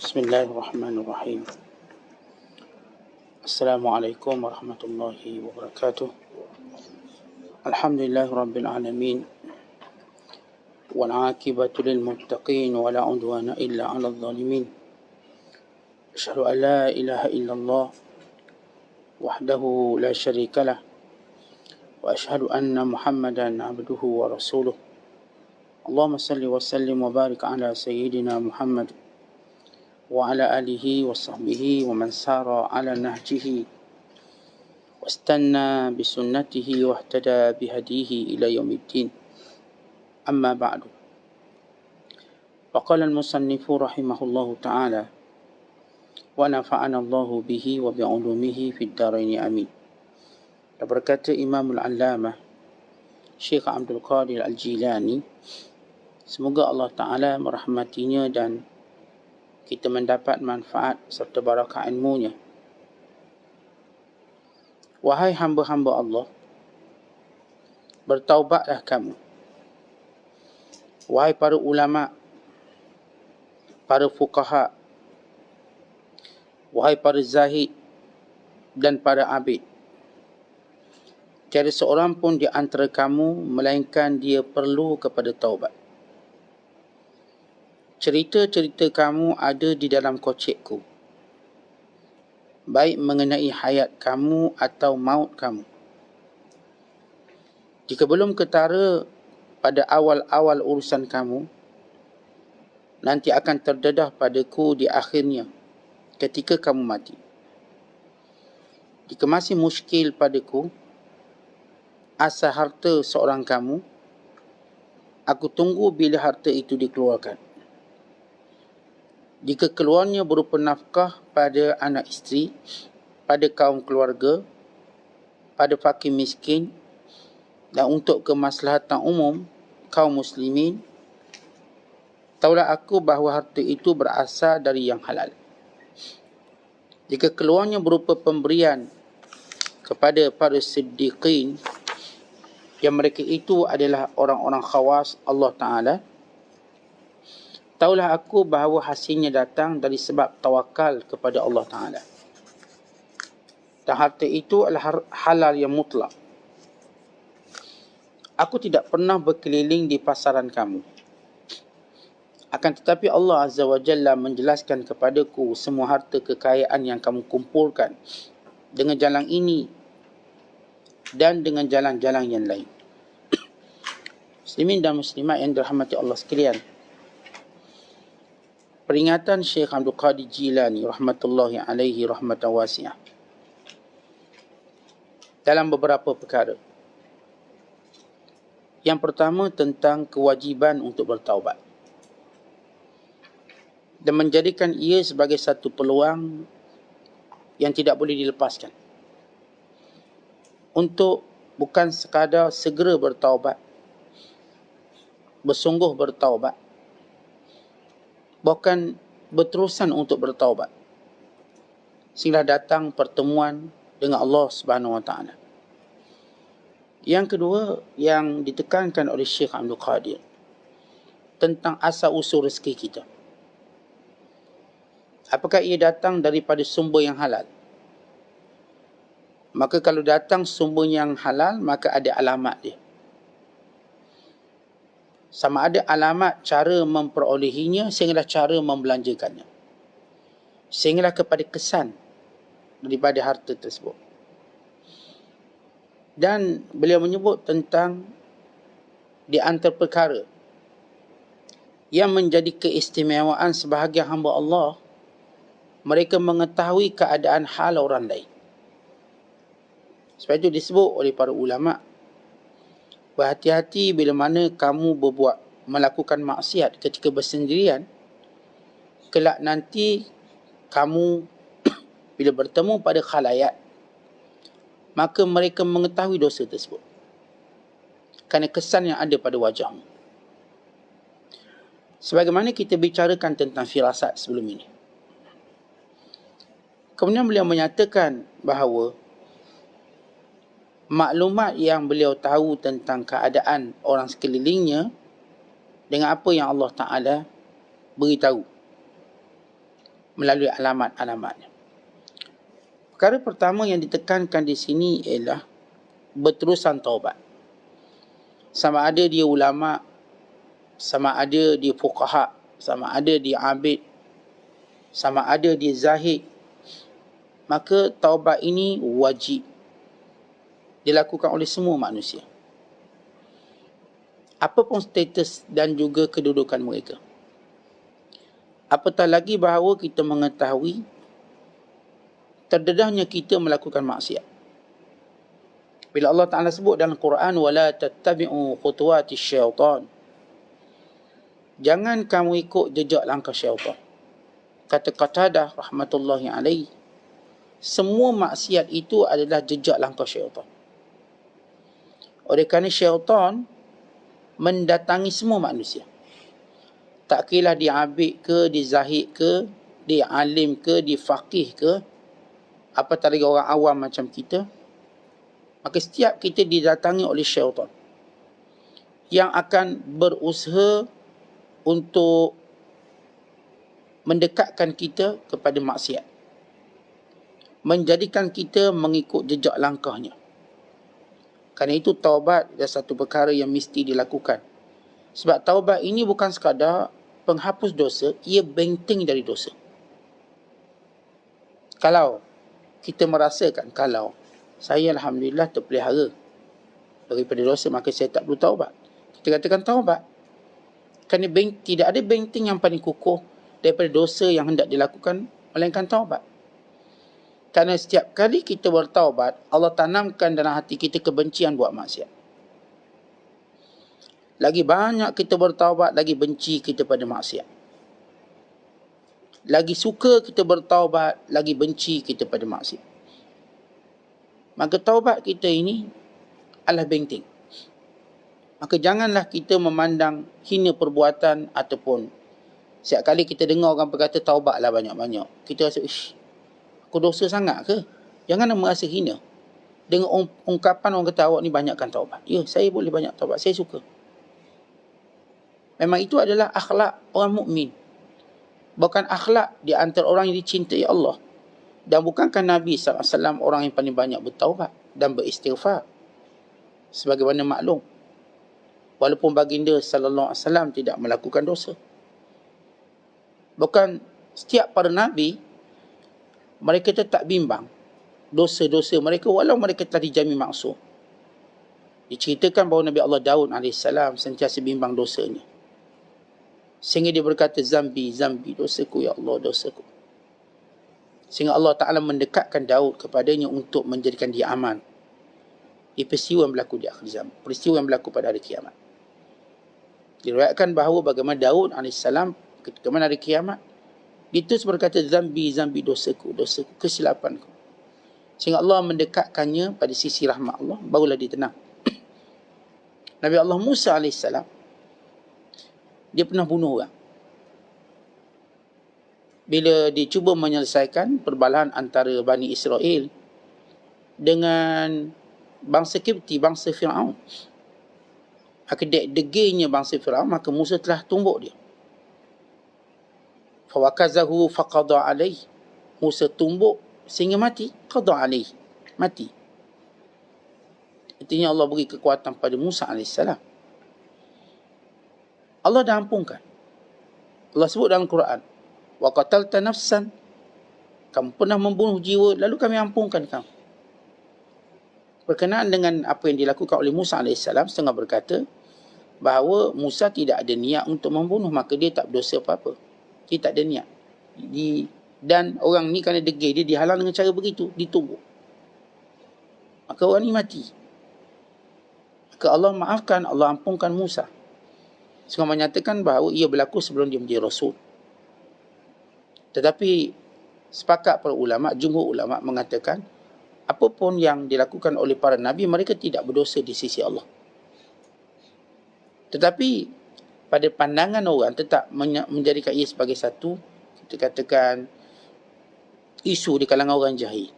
Bismillahirrahmanirrahim. Assalamualaikum warahmatullahi wabarakatuh. Alhamdulillahi rabbil alamin. Wal 'aqibatu lil muttaqin wa la 'udwana illa 'alal zalimin. Asyhadu an la ilaha illallah wahdahu la syarika lah wa asyhadu anna Muhammadan 'abduhu wa rasuluh. Allahumma salli wa sallim wa barik ala sayyidina Muhammad wa ala alihi wa sahbihi wa man sara ala nahjihi wastanna bisunnatihi wa ihtada bihadihi ila yaumiddin. Amma ba'du. Faqala al-musannifu rahimahullahu ta'ala wa nafa'ana Allahu bihi wa bi'ulumihi fid dharain amin. Dan berkata Imam al-Allamah Syekh Abdul Qadir Al-Jilani, semoga Allah Ta'ala merahmatinya dan kita mendapat manfaat serta barakah ilmunya. Wahai hamba-hamba Allah, bertaubatlah kamu. Wahai para ulama, para fuqaha, wahai para zahid dan para abid, tiada seorang pun di antara kamu melainkan dia perlu kepada taubat. Cerita-cerita kamu ada di dalam kocekku, baik mengenai hayat kamu atau maut kamu. Jika belum ketara pada awal-awal urusan kamu, nanti akan terdedah padaku di akhirnya ketika kamu mati. Jika masih muskil padaku asal harta seorang kamu, aku tunggu bila harta itu dikeluarkan. Jika keluarnya berupa nafkah pada anak isteri, pada kaum keluarga, pada fakir miskin, dan untuk kemaslahatan umum kaum muslimin, taulah aku bahawa harta itu berasal dari yang halal. Jika keluarnya berupa pemberian kepada para siddiqin, yang mereka itu adalah orang-orang khawas Allah Ta'ala, taulah aku bahawa hasilnya datang dari sebab tawakal kepada Allah Ta'ala. Dan harta itu adalah halal yang mutlak. Aku tidak pernah berkeliling di pasaran kamu. Akan tetapi Allah Azza wa Jalla menjelaskan kepadaku semua harta kekayaan yang kamu kumpulkan dengan jalan ini dan dengan jalan-jalan yang lain. Muslimin dan muslimat yang dirahmati Allah sekalian, peringatan Syekh Abdul Qadir Jilani rahmatullahi alaihi rahmatan wasi'ah dalam beberapa perkara. Yang pertama tentang kewajiban untuk bertaubat dan menjadikan ia sebagai satu peluang yang tidak boleh dilepaskan untuk bukan sekadar segera bertaubat, bersungguh bertaubat, bahkan berterusan untuk bertaubat sehingga datang pertemuan dengan Allah Subhanahu Wa Taala. Yang kedua yang ditekankan oleh Syekh Abdul Qadir tentang asal usul rezeki kita. Apakah ia datang daripada sumber yang halal? Maka kalau datang sumber yang halal, maka ada alamat dia. Sama ada alamat cara memperolehinya sehinggalah cara membelanjakannya, sehinggalah kepada kesan daripada harta tersebut. Dan beliau menyebut tentang di antara perkara yang menjadi keistimewaan sebahagian hamba Allah, mereka mengetahui keadaan hal orang lain. Sebab itu disebut oleh para ulama, berhati-hati bila mana kamu melakukan maksiat ketika bersendirian, kelak nanti kamu bila bertemu pada khalayak, maka mereka mengetahui dosa tersebut kerana kesan yang ada pada wajahmu. Sebagaimana kita bicarakan tentang firasat sebelum ini. Kemudian beliau menyatakan bahawa maklumat yang beliau tahu tentang keadaan orang sekelilingnya dengan apa yang Allah Ta'ala beritahu. melalui alamat-alamatnya. Perkara pertama yang ditekankan di sini ialah berterusan taubat. Sama ada dia ulama, sama ada dia fuqaha, sama ada dia abid, sama ada dia zahid, maka taubat ini wajib dilakukan oleh semua manusia, apapun status dan juga kedudukan mereka. Apatah lagi bahawa kita mengetahui terdedahnya kita melakukan maksiat. Bila Allah Ta'ala sebut dalam Quran, وَلَا تَتَّبِعُوا خُطُوَاتِ الشَّيْطَانِ, jangan kamu ikut jejak langkah syaitan. Kata Qatadah rahmatullahi alaih, semua maksiat itu adalah jejak langkah syaitan. Oleh kerana syaitan mendatangi semua manusia. Tak kira dia abid ke, dia zahid ke, dia alim ke, dia faqih ke, apatah lagi orang awam macam kita, maka setiap kita didatangi oleh syaitan yang akan berusaha untuk mendekatkan kita kepada maksiat, menjadikan kita mengikut jejak langkahnya. Kerana itu taubat adalah satu perkara yang mesti dilakukan. Sebab taubat ini bukan sekadar penghapus dosa, ia benteng dari dosa. Kalau kita merasakan, kalau saya alhamdulillah terpelihara daripada dosa, maka saya tak perlu taubat, kita katakan taubat. Kerana tidak ada benteng yang paling kukuh daripada dosa yang hendak dilakukan, melainkan taubat. Kerana setiap kali kita bertaubat, Allah tanamkan dalam hati kita kebencian buat maksiat. Lagi banyak kita bertaubat, lagi benci kita pada maksiat. Lagi suka kita bertaubat, lagi benci kita pada maksiat. Maka taubat kita ini adalah benteng. Maka janganlah kita memandang hina perbuatan, ataupun setiap kali kita dengar orang berkata taubatlah banyak-banyak, kita rasa, aku dosa sangat ke? Jangan merasa hina. Dengan ungkapan orang kata, awak ni banyakkan taubat. Ya, saya boleh banyak taubat, saya suka. Memang itu adalah akhlak orang mukmin. Bukan akhlak di antara orang yang dicintai Allah. Dan bukankah Nabi SAW orang yang paling banyak bertaubat dan beristighfar? Sebagaimana maklum, walaupun baginda SAW tidak melakukan dosa. Bukan setiap para Nabi, mereka tetap bimbang dosa-dosa mereka walau mereka telah dijamin maksum. Diceritakan bahawa Nabi Allah Daud AS sentiasa bimbang dosanya. Sehingga dia berkata, Zambi, Zambi, dosaku ya Allah, dosaku. Sehingga Allah Ta'ala mendekatkan Daud kepadanya untuk menjadikan dia aman di peristiwa yang berlaku di akhir zaman, peristiwa yang berlaku pada hari kiamat. Diriwayatkan bahawa bagaimana Daud AS ketika mana hari kiamat, dia terus berkata, Zambi, Zambi, dosaku, dosaku, kesilapanku. Sehingga Allah mendekatkannya pada sisi rahmat Allah, barulah dia tenang. Nabi Allah Musa AS, dia pernah bunuh orang. Bila dia cuba menyelesaikan perbalahan antara Bani Israel dengan bangsa Kipti, bangsa Fir'aun, maka degilnya bangsa Fir'aun, maka Musa telah tumbuk dia. Fawakazahu faqada alaih, Musa tumbuk sehingga mati. Qada alaih, mati. Artinya Allah beri kekuatan pada Musa AS. Allah dah ampunkan. Allah sebut dalam Quran, wa qatalta nafsan, kamu pernah membunuh jiwa, lalu kami ampunkan kamu. Berkenaan dengan apa yang dilakukan oleh Musa AS, setengah berkata bahawa Musa tidak ada niat untuk membunuh, maka dia tak berdosa apa-apa. Dia tak ada niat. Dan orang ni kerana degil, dia dihalang dengan cara begitu, ditumbuk. Maka orang ni mati. Maka Allah maafkan, Allah ampunkan Musa. Sehingga menyatakan bahawa ia berlaku sebelum dia menjadi Rasul. Tetapi sepakat para ulama, jumhur ulama mengatakan apapun yang dilakukan oleh para Nabi, mereka tidak berdosa di sisi Allah. Tetapi pada pandangan orang tetap menjadikan ia sebagai satu, kita katakan, isu di kalangan orang jahil.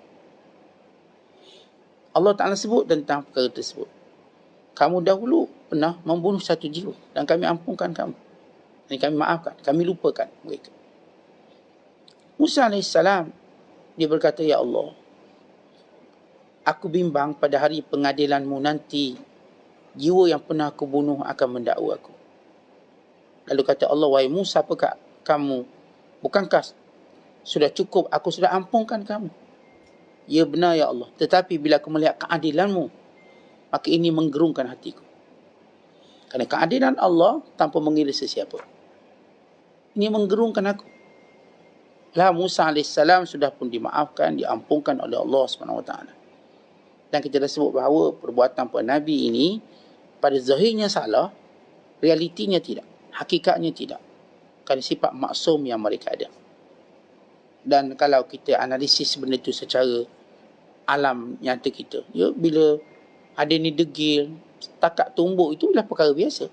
Allah Ta'ala sebut tentang perkara tersebut. Kamu dahulu pernah membunuh satu jiwa dan kami ampunkan kamu. Dan kami maafkan, kami lupakan mereka. Musa AS, dia berkata, Ya Allah, aku bimbang pada hari pengadilanmu nanti, jiwa yang pernah aku bunuh akan mendakwa aku. Lalu kata Allah, wahai Musa, apakah kamu, bukankah sudah cukup, aku sudah ampunkan kamu? Ya benar ya Allah, tetapi bila aku melihat keadilanmu, maka ini menggerungkan hatiku. Kerana keadilan Allah tanpa mengira sesiapa. Ini menggerungkan aku. Lah Musa AS sudah pun dimaafkan, diampunkan oleh Allah SWT. Dan kita dah sebut bahawa perbuatan para Nabi ini pada zahirnya salah, realitinya tidak, hakikatnya tidak. Kerana sifat maksum yang mereka ada. Dan kalau kita analisis benda itu secara alam nyata kita, ya, bila ada ni degil, takat tumbuk, itu adalah perkara biasa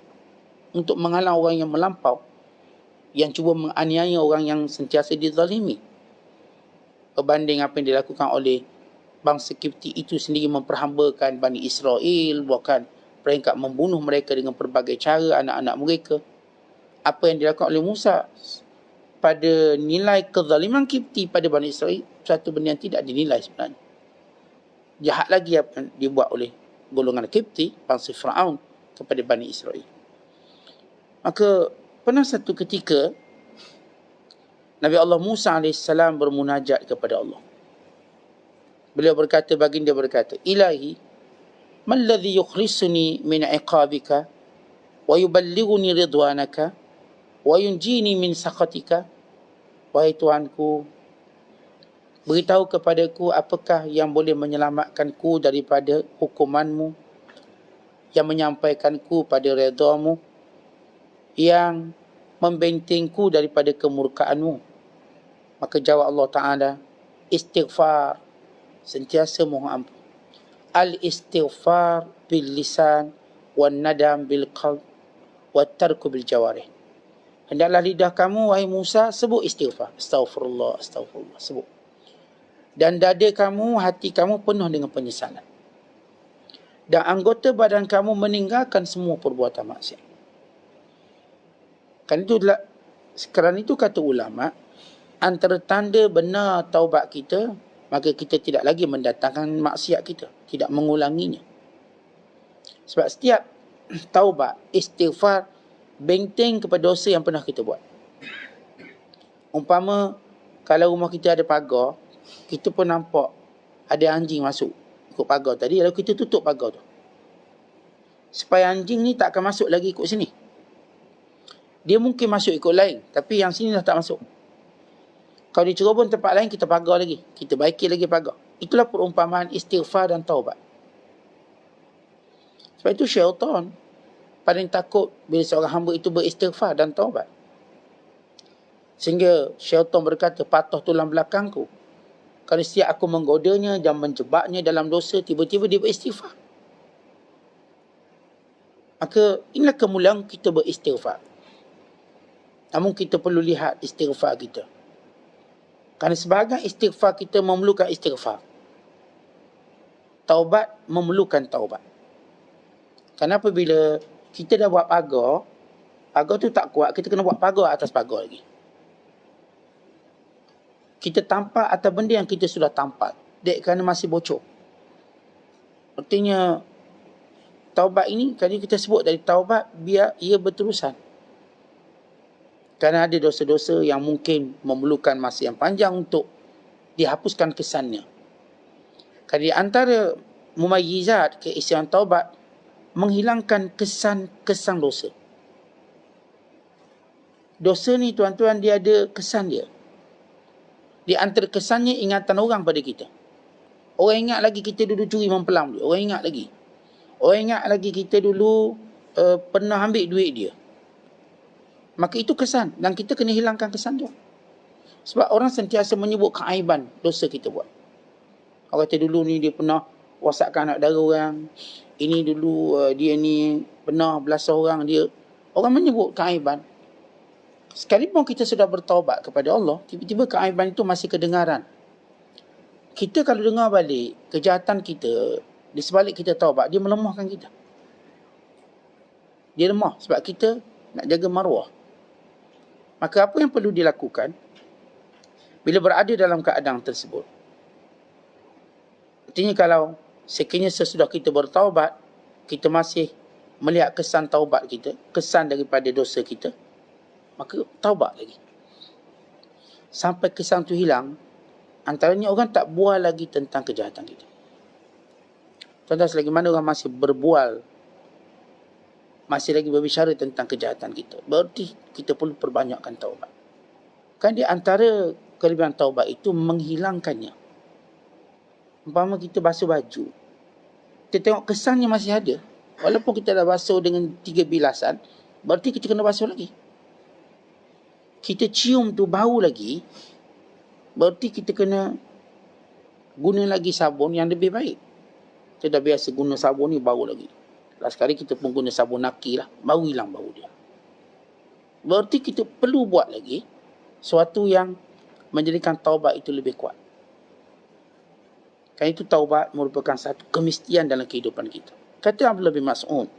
untuk menghalang orang yang melampau, yang cuba menganiaya orang yang sentiasa dizalimi. Berbanding apa yang dilakukan oleh bangsa Kipti itu sendiri, memperhambakan Bani Israel, bahkan peringkat membunuh mereka dengan pelbagai cara, anak-anak mereka. Apa yang dilakukan oleh Musa pada nilai kezaliman Kipti pada Bani Israel, satu benda yang tidak dinilai sebenarnya. Jahat lagi apa yang dibuat oleh golongan Kipti, bangsa Firaun, kepada Bani Israel. Maka pernah satu ketika Nabi Allah Musa AS bermunajat kepada Allah. Beliau berkata, baginda berkata, Ilahi, man ladhi yukhrisuni min iqabika wa yuballighuni ridwanaka wa yunjini min sakhatika. Wahai Tuhanku, beritahu kepadaku apakah yang boleh menyelamatkanku daripada hukumanmu, yang menyampaikanku pada redamu, yang membentengku daripada kemurkaanmu. Maka jawab Allah Ta'ala, istighfar, sentiasa mohon ampun. Al-istighfar bil lisan, wan nadam bil qalb, wat tarku bil jawarih. Hendaklah lidah kamu, wahai Musa, sebut istighfar. Astaghfirullah, astaghfirullah, sebut. Dan dada kamu, hati kamu penuh dengan penyesalan. Dan anggota badan kamu meninggalkan semua perbuatan maksiat. Kerana itu kata ulama, antara tanda benar taubat kita, maka kita tidak lagi mendatangkan maksiat kita, tidak mengulanginya. Sebab setiap taubat, istighfar, benteng kepada dosa yang pernah kita buat. Umpama, kalau rumah kita ada pagar, kita pun nampak ada anjing masuk ikut pagar tadi, lalu kita tutup pagar tu, supaya anjing ni tak akan masuk lagi ikut sini. Dia mungkin masuk ikut lain, tapi yang sini dah tak masuk. Kalau dia cerobong tempat lain, kita pagar lagi, kita baiki lagi pagar. Itulah perumpamaan istighfar dan taubat. Sebab itu syaitan paling takut bila seorang hamba itu beristighfar dan taubat. Sehingga syaitan berkata, patah tulang belakangku, kerana setiap aku menggodanya dan menjebaknya dalam dosa, tiba-tiba dia beristighfar. Maka inilah kemuliaan kita beristighfar. Namun kita perlu lihat istighfar kita. Kerana sebahagian istighfar kita memerlukan istighfar. Taubat memerlukan taubat. Kerana apabila kita dah buat pagar, pagar tu tak kuat, kita kena buat pagar atas pagar lagi. Kita tampak atas benda yang kita sudah tampak, dek kerana masih bocor. Artinya, taubat ini, kerana kita sebut dari taubat, biar ia berterusan. Kerana ada dosa-dosa yang mungkin memerlukan masa yang panjang untuk dihapuskan kesannya. Kerana di antara mumayyizat keisian taubat, menghilangkan kesan-kesan dosa. Dosa ni tuan-tuan, dia ada kesan dia. Di antara kesannya, ingatan orang pada kita. Orang ingat lagi kita dulu curi mempelam dia. Orang ingat lagi. Orang ingat lagi kita dulu pernah ambil duit dia. Maka itu kesan. Dan kita kena hilangkan kesan tu. Sebab orang sentiasa menyebut keaiban dosa kita buat. Orang kata dulu ni dia pernah wasakkan anak dara orang. Ini dulu dia ni pernah belasah orang dia. Orang menyebut keaiban. Sekalipun kita sudah bertaubat kepada Allah, tiba-tiba keaiban itu masih kedengaran. Kita kalau dengar balik kejahatan kita, di sebalik kita taubat, dia melemahkan kita. Dia lemah sebab kita nak jaga maruah. Maka apa yang perlu dilakukan? bila berada dalam keadaan tersebut. Artinya kalau sekiranya sesudah kita bertaubat, kita masih melihat kesan taubat kita, kesan daripada dosa kita, maka taubat lagi. Sampai kesan tu hilang, antaranya orang tak bual lagi tentang kejahatan kita. Tuan-tuan, selagi mana orang masih berbual, masih lagi berbicara tentang kejahatan kita, berarti kita perlu perbanyakkan taubat. Kan di antara kelebihan taubat itu menghilangkannya. Umpama kita basuh baju, kita tengok kesannya masih ada. Walaupun kita dah basuh dengan 3 bilasan, berarti kita kena basuh lagi. Kita cium tu bau lagi, berarti kita kena guna lagi sabun yang lebih baik. Kita dah biasa guna sabun ni, bau lagi. Last kali kita pun guna sabun naki lah, baru hilang bau dia. Berarti kita perlu buat lagi sesuatu yang menjadikan taubat itu lebih kuat. Kan itu taubat merupakan satu kemestian dalam kehidupan kita. Kata Abdullah bin Mas'ud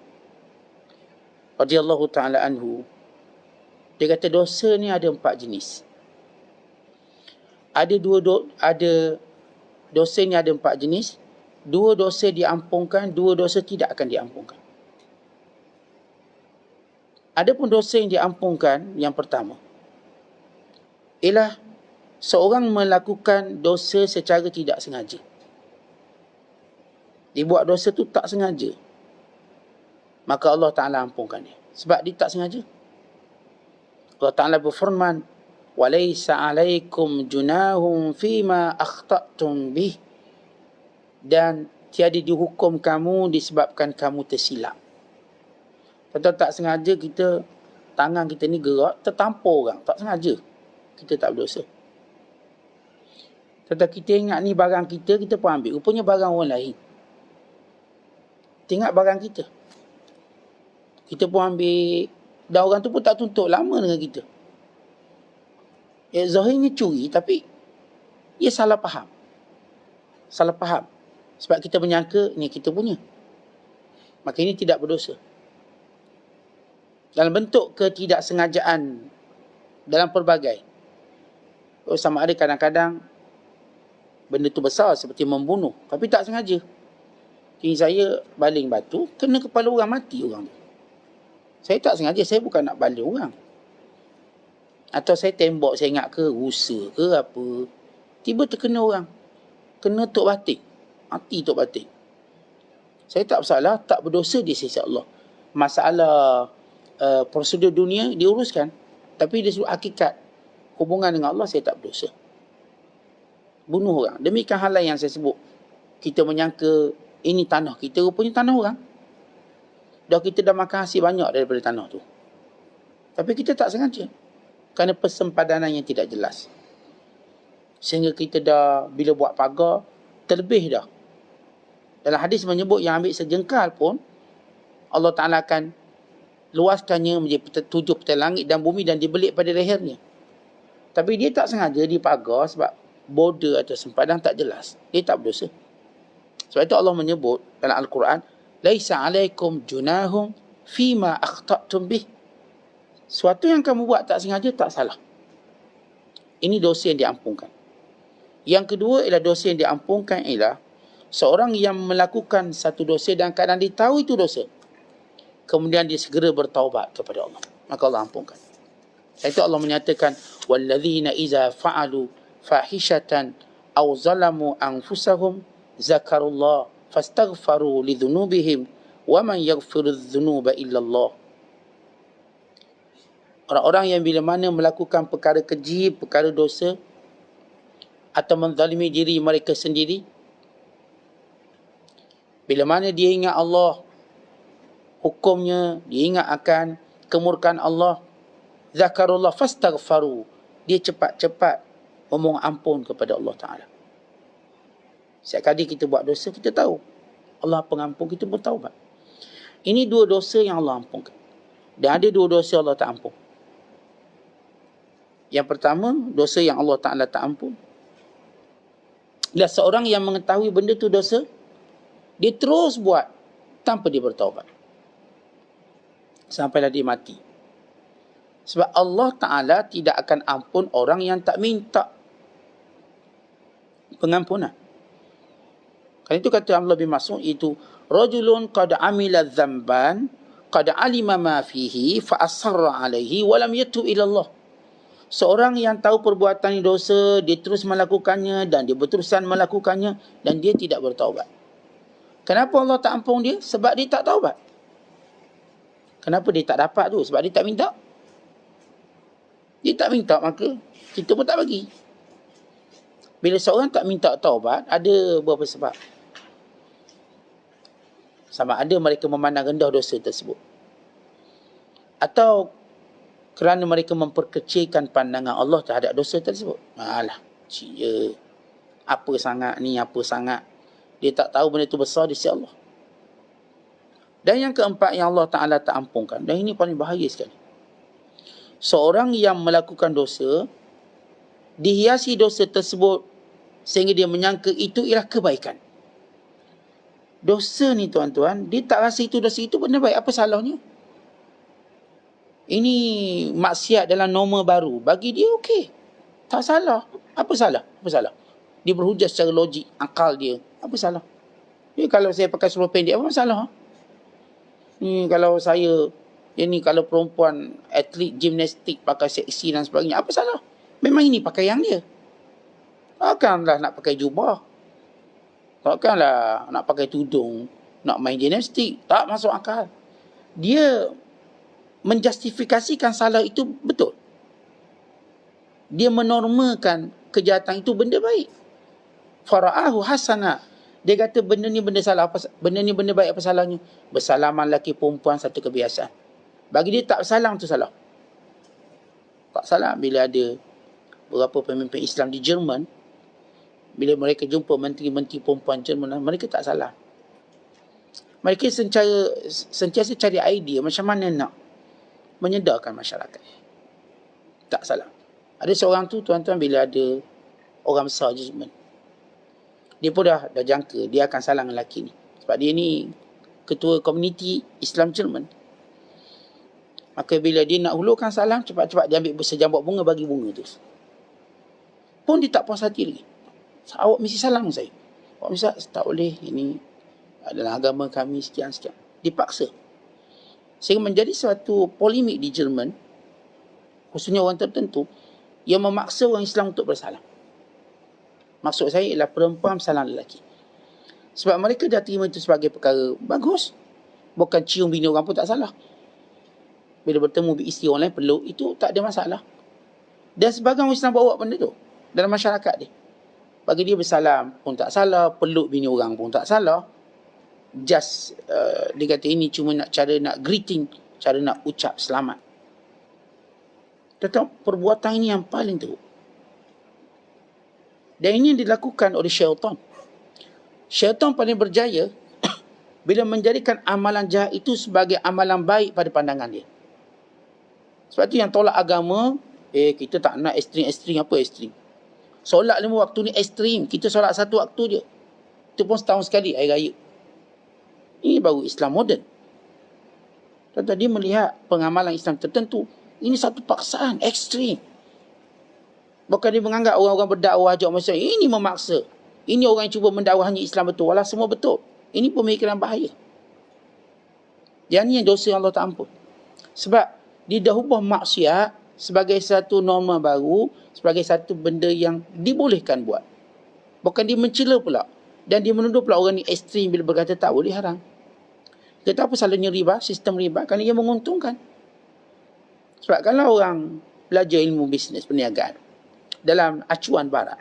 radhiyallahu ta'ala anhu, dia kata dosa ni ada 4 jenis. Ada dosa ni ada 4 jenis. 2 dosa diampunkan, 2 dosa tidak akan diampunkan. Adapun dosa yang diampunkan, yang pertama ialah seorang melakukan dosa secara tidak sengaja. Dia buat dosa tu tak sengaja, maka Allah Ta'ala ampunkan dia, sebab dia tak sengaja. Allah Ta'ala berfirman, وَلَيْسَ عَلَيْكُمْ جُنَاهٌ فِيمَا أَخْطَأْتُمْ بِهِ, dan tiada dihukum kamu disebabkan kamu tersilap. Kalau tak sengaja kita, tangan kita ni gerak, tertampur orang, tak sengaja, kita tak berdosa. Tetapi kita ingat ni barang kita, kita pun ambil, rupanya barang orang lain. Tengok barang kita, kita pun ambil, dan orang tu pun tak tuntut lama dengan kita. Zahirnya curi, tapi ia salah faham. Salah faham. Sebab kita menyangka ni kita punya. Maka ini tidak berdosa. Dalam bentuk ketidaksengajaan dalam pelbagai. Sama ada kadang-kadang benda tu besar seperti membunuh, tapi tak sengaja. Kini saya baling batu, kena kepala orang, mati orang tu. Saya tak sengaja, saya bukan nak baling orang. Atau saya tembak, saya ingat ke rusa ke apa, tiba terkena orang, kena Tok Batik, mati Tok Batik. Saya tak bersalah, tak berdosa di sisi Allah. Masalah prosedur dunia diuruskan, tapi dari sudut hakikat hubungan dengan Allah, saya tak berdosa. Bunuh orang, demikian hal lain yang saya sebut. Kita menyangka ini tanah kita, rupanya tanah orang. Dah kita dah makan hasil banyak daripada tanah tu, tapi kita tak sengaja, kerana persempadanan yang tidak jelas. Sehingga kita dah, bila buat pagar, terlebih dah. Dalam hadis menyebut yang ambil sejengkal pun, Allah Ta'ala akan luaskannya menjadi 7 petai langit dan bumi, dan dibelit pada lehernya. Tapi dia tak sengaja dipagar sebab border atau sempadan tak jelas. Dia tak berdosa. Sebab itu Allah menyebut dalam Al-Quran, Laisa alaikum junahum fima akhta'tum bih. Suatu yang kamu buat tak sengaja, tak salah. Ini dosa yang diampunkan. Yang kedua ialah dosa yang diampunkan ialah seorang yang melakukan satu dosa dan kadang dia tahu itu dosa, kemudian dia segera bertaubat kepada Allah, maka Allah ampunkan. Itu Allah menyatakan, walladzina iza fa'alu fahishatan aw zalamu anfusahum zakarullah fastaghfaru lidzunubihim wa man yaghfiru dzunuba illallah. Orang-orang yang bila mana melakukan perkara keji, perkara dosa, atau menzalimi diri mereka sendiri, bila mana dia ingat Allah, hukumnya, dia ingat akan kemurkaan Allah, zakarullah fastaghfaru, dia cepat-cepat memohon ampun kepada Allah Ta'ala. Setiap kali kita buat dosa, kita tahu Allah pengampun, kita bertaubat. Ini 2 dosa yang Allah ampunkan. Dan ada 2 dosa Allah tak ampun. Yang pertama, dosa yang Allah Ta'ala tak ampun, bila seorang yang mengetahui benda tu dosa, dia terus buat tanpa dia bertaubat, sampailah dia mati. Sebab Allah Ta'ala tidak akan ampun orang yang tak minta pengampunan. Kerana itu kata Abdullah bin Mas'ud itu, rajulun qad amila dzamban qad alima ma fihi fa asarra alaihi wa lam yatub ila Allah. Seorang yang tahu perbuatan dosa, dia terus melakukannya dan dia berterusan melakukannya dan dia tidak bertaubat. Kenapa Allah tak ampun dia? Sebab dia tak taubat. Kenapa dia tak dapat tu? Sebab dia tak minta. Dia tak minta, maka kita pun tak bagi. Bila seorang tak minta taubat, ada beberapa sebab. Sama ada mereka memandang rendah dosa tersebut, atau kerana mereka memperkecilkan pandangan Allah terhadap dosa tersebut. Alah, cia, apa sangat ni, apa sangat. Dia tak tahu benda tu besar di sisi Allah. Dan yang keempat yang Allah Ta'ala tak ampunkan, dan ini paling bahaya sekali. Seorang yang melakukan dosa, dihiasi dosa tersebut sehingga dia menyangka itu ialah kebaikan. Dosa ni tuan-tuan, dia tak rasa itu dosa itu benda baik. Apa salahnya? Ini maksiat dalam norma baru. Bagi dia okey. Tak salah. Apa salah? Apa salah? Dia berhujah secara logik, akal dia. Apa salah? Dia kalau saya pakai seluar pendek, apa masalah? Ni kalau saya, ini kalau perempuan atlet gimnastik pakai seksi dan sebagainya, apa salah? Memang ini pakaian dia. Takkanlah nak pakai jubah. Takkanlah nak pakai tudung, nak main gimnastik. Tak masuk akal. Dia menjustifikasikan salah itu betul. Dia menormakan kejahatan itu benda baik. Fara'ahu hasana. Dia kata benda ni benda salah, benda ni benda baik, apa salahnya? Bersalaman lelaki perempuan satu kebiasaan. Bagi dia tak salam tu salah. Tak salah bila ada beberapa pemimpin Islam di Jerman, bila mereka jumpa menteri-menteri perempuan Jerman, mereka tak salah. Mereka sentiasa cari idea macam mana nak menyedarkan masyarakat. Tak salah. Ada seorang tu tuan-tuan, bila ada orang besar Jerman, dia pun dah jangka dia akan salang lelaki ni. Sebab dia ni ketua komuniti Islam Jerman. Maka bila dia nak hulurkan salam, cepat-cepat dia ambil sejambak bunga, bagi bunga tu. Pun dia tak puas hati lagi. Awak mesti salam saya. Awak mesti tak boleh, ini adalah agama kami, sekian-sekian. Dipaksa. Sehingga menjadi suatu polemik di Jerman, khususnya orang tertentu, yang memaksa orang Islam untuk bersalam. Maksud saya ialah perempuan salam lelaki. Sebab mereka dah terima itu sebagai perkara bagus. Bukan cium bini orang pun tak salah. Bila bertemu isteri orang lain, peluk, itu tak ada masalah. Dan sebagian orang Islam bawa benda tu dalam masyarakat dia. Bagi dia bersalam pun tak salah, peluk bini orang pun tak salah. Just dia kata ini cuma cara nak greeting, cara nak ucap selamat. Tetapi perbuatan ini yang paling teruk. Dan ini yang dilakukan oleh syaitan. Syaitan paling berjaya bila menjadikan amalan jahat itu sebagai amalan baik pada pandangan dia. Sebab tu yang tolak agama, kita tak nak ekstrim-ekstrim. Apa ekstrim? Solat 5 waktu ni ekstrim. Kita solat 1 waktu je. Itu pun setahun sekali, hari raya. Ini baru Islam moden. Tetapi dia melihat pengamalan Islam tertentu, ini satu paksaan, ekstrim. Bukan dia menganggap orang-orang berdakwah ajak manusia, ini memaksa. Ini orang yang cuba mendakwahnya Islam betul. Walau semua betul. Ini pemikiran bahaya. Yang ini yang dosa yang Allah tak ampun. Sebab dia dah ubah maksiat sebagai satu norma baru, sebagai satu benda yang dibolehkan buat. Bukan dia mencela pula. Dan dia menuduh pula orang ni ekstrim bila berkata tak boleh, haram. Kata apa salahnya riba, sistem riba? Kerana ia menguntungkan. Sebab kalau orang belajar ilmu bisnes, perniagaan, dalam acuan barat,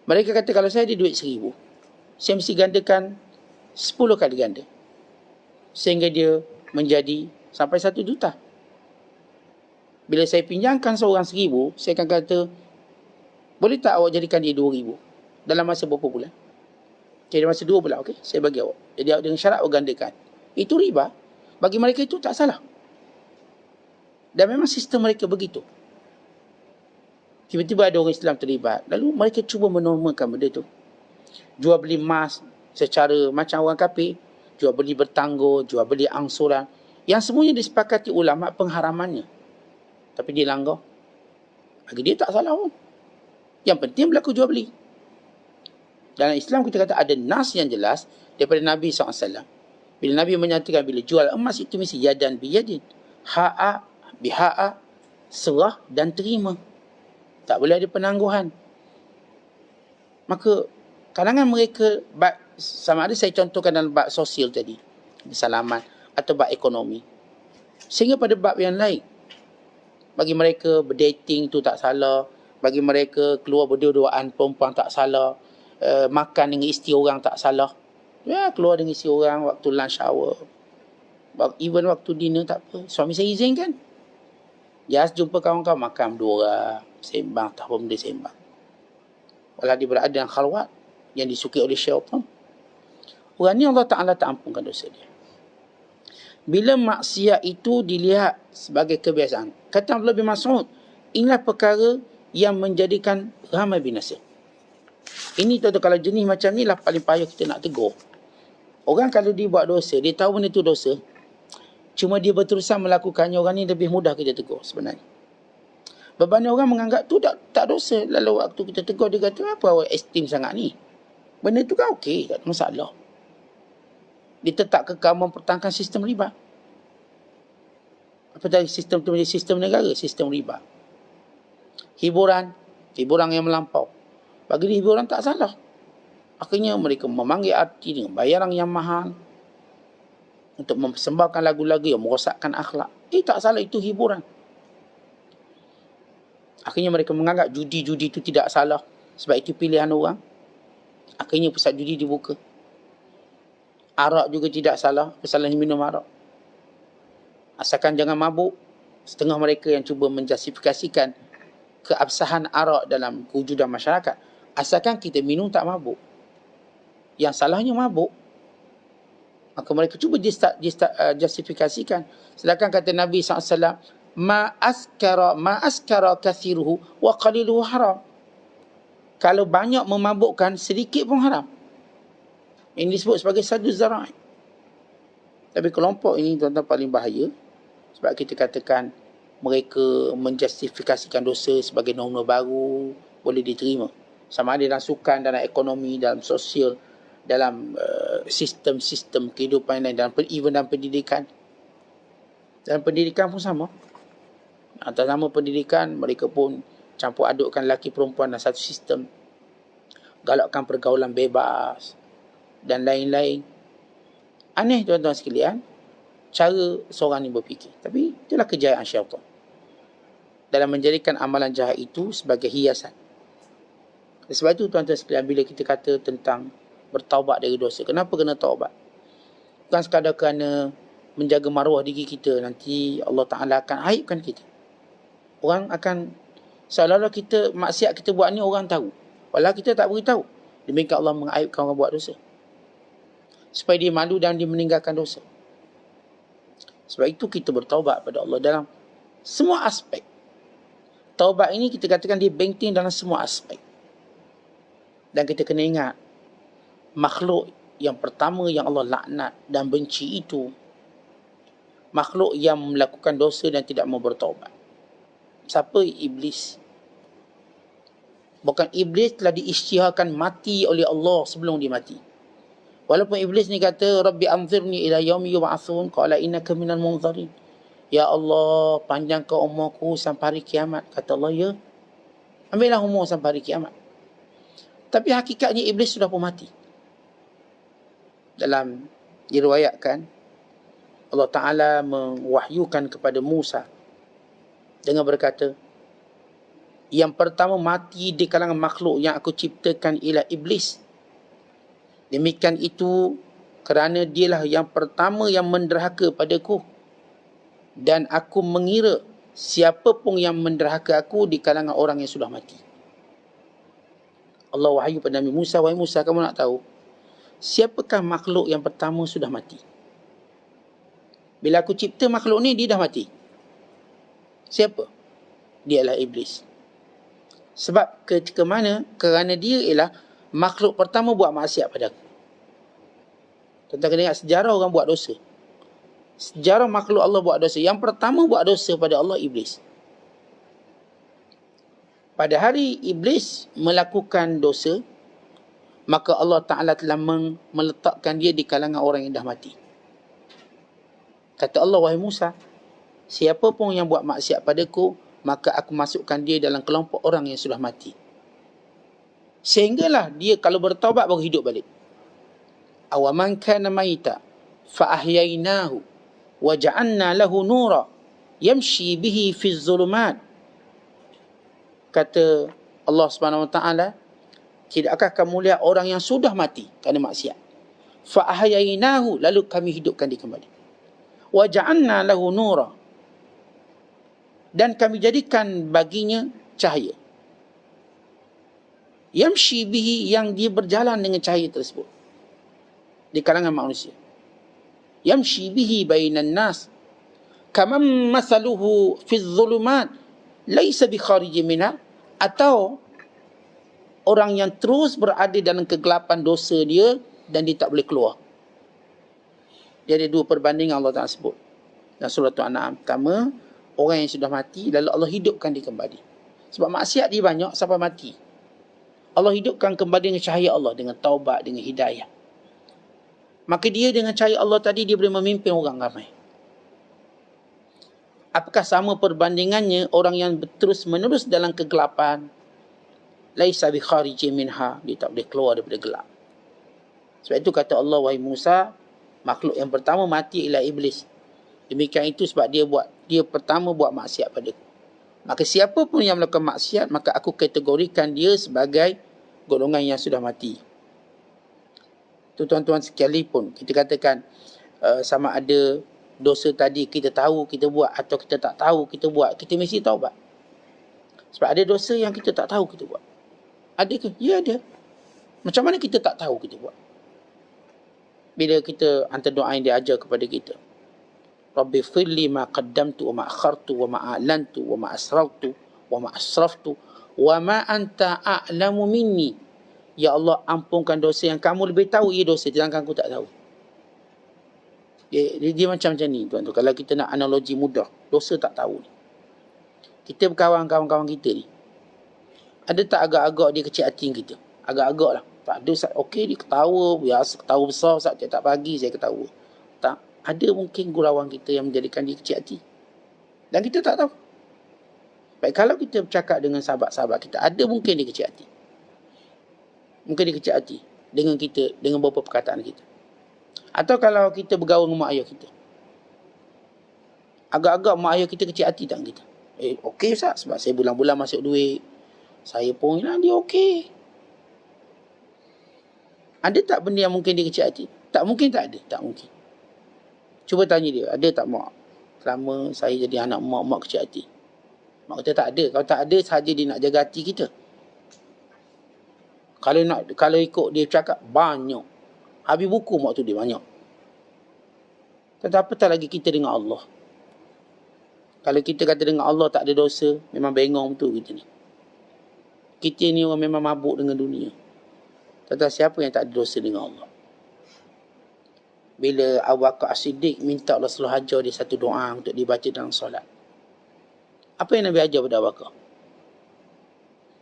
mereka kata kalau saya ada duit 1,000, saya mesti gandakan 10 kali ganda. Sehingga dia menjadi sampai 1 juta. Bila saya pinjamkan seorang 1,000, saya akan kata, boleh tak awak jadikan dia 2,000? Dalam masa berapa bulan? Okay, dalam masa 2 bulan, okay, saya bagi awak. Jadi dengan syarat awak gandakan. Itu riba. Bagi mereka itu tak salah. Dan memang sistem mereka begitu. Tiba-tiba ada orang Islam terlibat. Lalu mereka cuba menormalkan benda itu. Jual beli emas secara macam orang kafir. Jual beli bertangguh, jual beli angsuran. Yang semuanya disepakati ulama pengharamannya. Tapi dia langgar. Bagi dia tak salah pun. Yang penting berlaku jual beli. Dalam Islam kita kata ada nas yang jelas daripada Nabi SAW. Bila Nabi menyatakan bila jual emas itu mesti yadan biyadin. Ha'a biha'a, serah dan terima. Tak boleh ada penangguhan. Maka kalangan mereka, sama ada saya contohkan dalam bab sosial tadi, salaman, atau bab ekonomi. Sehingga pada bab yang lain, bagi mereka berdating tu tak salah, bagi mereka keluar berdua-duaan perempuan tak salah, makan dengan isteri orang tak salah. Ya, keluar dengan isteri orang waktu lunch hour, even waktu dinner tak apa. Suami saya izinkan. Ya, jumpa kawan-kawan makan dua orang, sembang, tak apa benda sembang. Walau dia berada dalam khalwat yang disukai oleh syaitan. Orang ni Allah Ta'ala tak ampunkan dosa dia. Bila maksiat itu dilihat sebagai kebiasaan. Kata Abdullah bin Mas'ud, inilah perkara yang menjadikan ramai binasa. Ini tuan-tuan, kalau jenis macam ni lah paling payah kita nak tegur. Orang kalau dia buat dosa, dia tahu benda tu dosa, cuma dia berterusan melakukannya, orang ni lebih mudah kita tegur sebenarnya. Berbanding orang menganggap tu tak dosa. Lalu waktu kita tegur, dia kata, apa awak esteem sangat ni? Benda tu kan okey, tak ada masalah. Dia tetap kekal mempertahankan sistem riba. Apa tadi sistem tu menjadi sistem negara? Sistem riba. Hiburan yang melampau. Bagi dia hiburan tak salah. Akhirnya mereka memanggil artis dengan bayaran yang mahal untuk mempersembahkan lagu-lagu yang merosakkan akhlak. Tak salah, itu hiburan. Akhirnya mereka menganggap judi itu tidak salah. Sebab itu pilihan orang. Akhirnya pusat judi dibuka. Arak juga tidak salah. Kesalahan minum arak. Asalkan jangan mabuk. Setengah mereka yang cuba menjustifikasikan keabsahan arak dalam kewujudan masyarakat. Asalkan kita minum tak mabuk. Yang salahnya mabuk. Maka mereka cuba justifikasikan. Sedangkan kata Nabi SAW, ma askara kathiruhu wa qaliluhu haram. Kalau banyak memabukkan, sedikit pun haram. Ini disebut sebagai sadu zara'i. Tapi kelompok ini tuan-tuan paling bahaya. Sebab kita katakan mereka menjustifikasikan dosa sebagai norma baru, boleh diterima. Sama ada dalam sukan, dalam ekonomi, dalam sosial, dalam sistem-sistem kehidupan lain, even dalam pendidikan. Dalam pendidikan pun sama. Atas nama pendidikan, mereka pun campur adukkan lelaki perempuan dalam satu sistem. Galakkan pergaulan bebas dan lain-lain. Aneh tuan-tuan sekalian, cara seorang ni berfikir. Tapi itulah kejayaan syaitan dalam menjadikan amalan jahat itu sebagai hiasan. Sebab itu tuan-tuan sekalian, bila kita kata tentang bertaubat dari dosa, kenapa kena taubat? Bukan sekadar kerana menjaga maruah diri kita, nanti Allah Ta'ala akan aibkan kita. Orang akan, seolah-olah kita, maksiat kita buat ni orang tahu, walau kita tak beritahu. Demikian Allah mengaibkan orang buat dosa, supaya dia malu dan dia meninggalkan dosa. Sebab itu kita bertaubat pada Allah dalam semua aspek. Taubat ini kita katakan dia benteng dalam semua aspek. Dan kita kena ingat, makhluk yang pertama yang Allah laknat dan benci itu makhluk yang melakukan dosa dan tidak mau bertaubat. Siapa? Iblis. Bukan iblis telah diisytiharkan mati oleh Allah sebelum dia mati. Walaupun iblis ni kata, Rabbi anzirni ila yaumi yub'atsun, qala innaka minal munzirin. Ya Allah, panjangkan umurku sampai hari kiamat. Kata Allah, ya. Ambillah umur sampai hari kiamat. Tapi hakikatnya iblis sudah pun mati. Dalam diriwayatkan, Allah Ta'ala mewahyukan kepada Musa dengan berkata, yang pertama mati di kalangan makhluk yang aku ciptakan ialah iblis. Demikian itu kerana dialah yang pertama yang menderhaka padaku. Dan aku mengira siapa pun yang menderhaka aku di kalangan orang yang sudah mati. Allah wahyu pada Nabi Musa, wahai Musa, kamu nak tahu siapakah makhluk yang pertama sudah mati? Bila aku cipta makhluk ni, dia dah mati. Siapa? Dia adalah iblis. Sebab ketika mana? Kerana dia ialah makhluk pertama buat maksiat pada aku. Tuan-tuan kena ingat sejarah orang buat dosa. Sejarah makhluk Allah buat dosa. Yang pertama buat dosa pada Allah, iblis. Pada hari iblis melakukan dosa, maka Allah Ta'ala telah meletakkan dia di kalangan orang yang dah mati. Kata Allah, wahai Musa, siapa pun yang buat maksiat padaku, maka aku masukkan dia dalam kelompok orang yang sudah mati. Sehinggalah dia kalau bertaubat baru hidup balik. Awaman kana maita fa ahyainahu wa ja'alna lahu nura yamshi bihi fi zulumat. Kata Allah Subhanahu Wa Taala, tidakkah kamu lihat orang yang sudah mati kerana maksiat? Fa ahyainahu, lalu kami hidupkan dia kembali. Wa ja'alna lahu nura, dan kami jadikan baginya cahaya. Yamshi bihi, yang dia berjalan dengan cahaya tersebut di kalangan manusia. Yamshi bihi bainan nas kamam mathaluhu fi dhulumat laisa bi kharij minha, atau orang yang terus berada dalam kegelapan dosa dia dan dia tak boleh keluar. Dia ada dua perbandingan Allah Ta'ala sebut dalam surah Al-An'am. Pertama, orang yang sudah mati lalu Allah hidupkan dia kembali. Sebab maksiat dia banyak sampai mati. Allah hidupkan kembali dengan cahaya Allah, dengan taubat, dengan hidayah. Maka dia dengan cahaya Allah tadi, dia boleh memimpin orang ramai. Apakah sama perbandingannya orang yang terus menerus dalam kegelapan? Laisa bi kharij minha, dia tak boleh keluar daripada gelap. Sebab itu kata Allah, wahai Musa, makhluk yang pertama mati ialah iblis. Demikian itu sebab dia pertama buat maksiat padaku. Maka siapa pun yang melakukan maksiat, maka aku kategorikan dia sebagai golongan yang sudah mati. Tu tuan-tuan sekalipun, kita katakan sama ada dosa tadi kita tahu kita buat atau kita tak tahu kita buat, kita mesti taubat. Sebab ada dosa yang kita tak tahu kita buat. Ada ke? Ya ada. Macam mana kita tak tahu kita buat? Bila kita hantar doa yang dia ajar kepada kita, Rabbi firli ma qaddamtu wa ma akhartu wa ma a'lantu wa ma asrartu wa ma asraftu wa ma anta a'lamu minni. Ya Allah, ampunkan dosa yang kamu lebih tahu ia dosa, sedangkan aku tak tahu. Dia macam ni tuan-tuan. Kalau kita nak analogi mudah, dosa tak tahu ni. Kita berkawan kawan-kawan kita ni, ada tak agak-agak dia kecil hati kita? Agak-agak lah. Tak ada, okey dia ketawa, biasa ketawa besar, tiap pagi saya ketawa. Tak, ada mungkin gurauan kita yang menjadikan dia kecil hati. Dan kita tak tahu. Baik, kalau kita bercakap dengan sahabat-sahabat kita, ada mungkin dia kecil hati. Mungkin dia kecil hati dengan kita, dengan beberapa perkataan kita. Atau kalau kita bergaul dengan mak ayah kita, agak-agak mak ayah kita kecil hati tak kita? Okey Ustaz, sebab saya bulan-bulan masuk duit, saya pun dia okey. Ada tak benda yang mungkin dia kecil hati? Tak mungkin, tak ada. Tak mungkin. Cuba tanya dia, ada tak mak? Selama saya jadi anak mak kecil hati. Mak kata tak ada. Kalau tak ada, sahaja dia nak jaga hati kita. Kalau ikut dia cakap, banyak. Habis buku mak tu dia banyak. Tetapi tak lagi kita dengan Allah. Kalau kita kata dengan Allah tak ada dosa, memang bengong betul kita ni. Kita ni orang memang mabuk dengan dunia. Tetapi siapa yang tak ada dosa dengan Allah? Bila Abu Bakar As-Siddiq minta Allah suruh ajar dia satu doa untuk dibaca dalam solat, apa yang Nabi ajar pada Abu Bakar?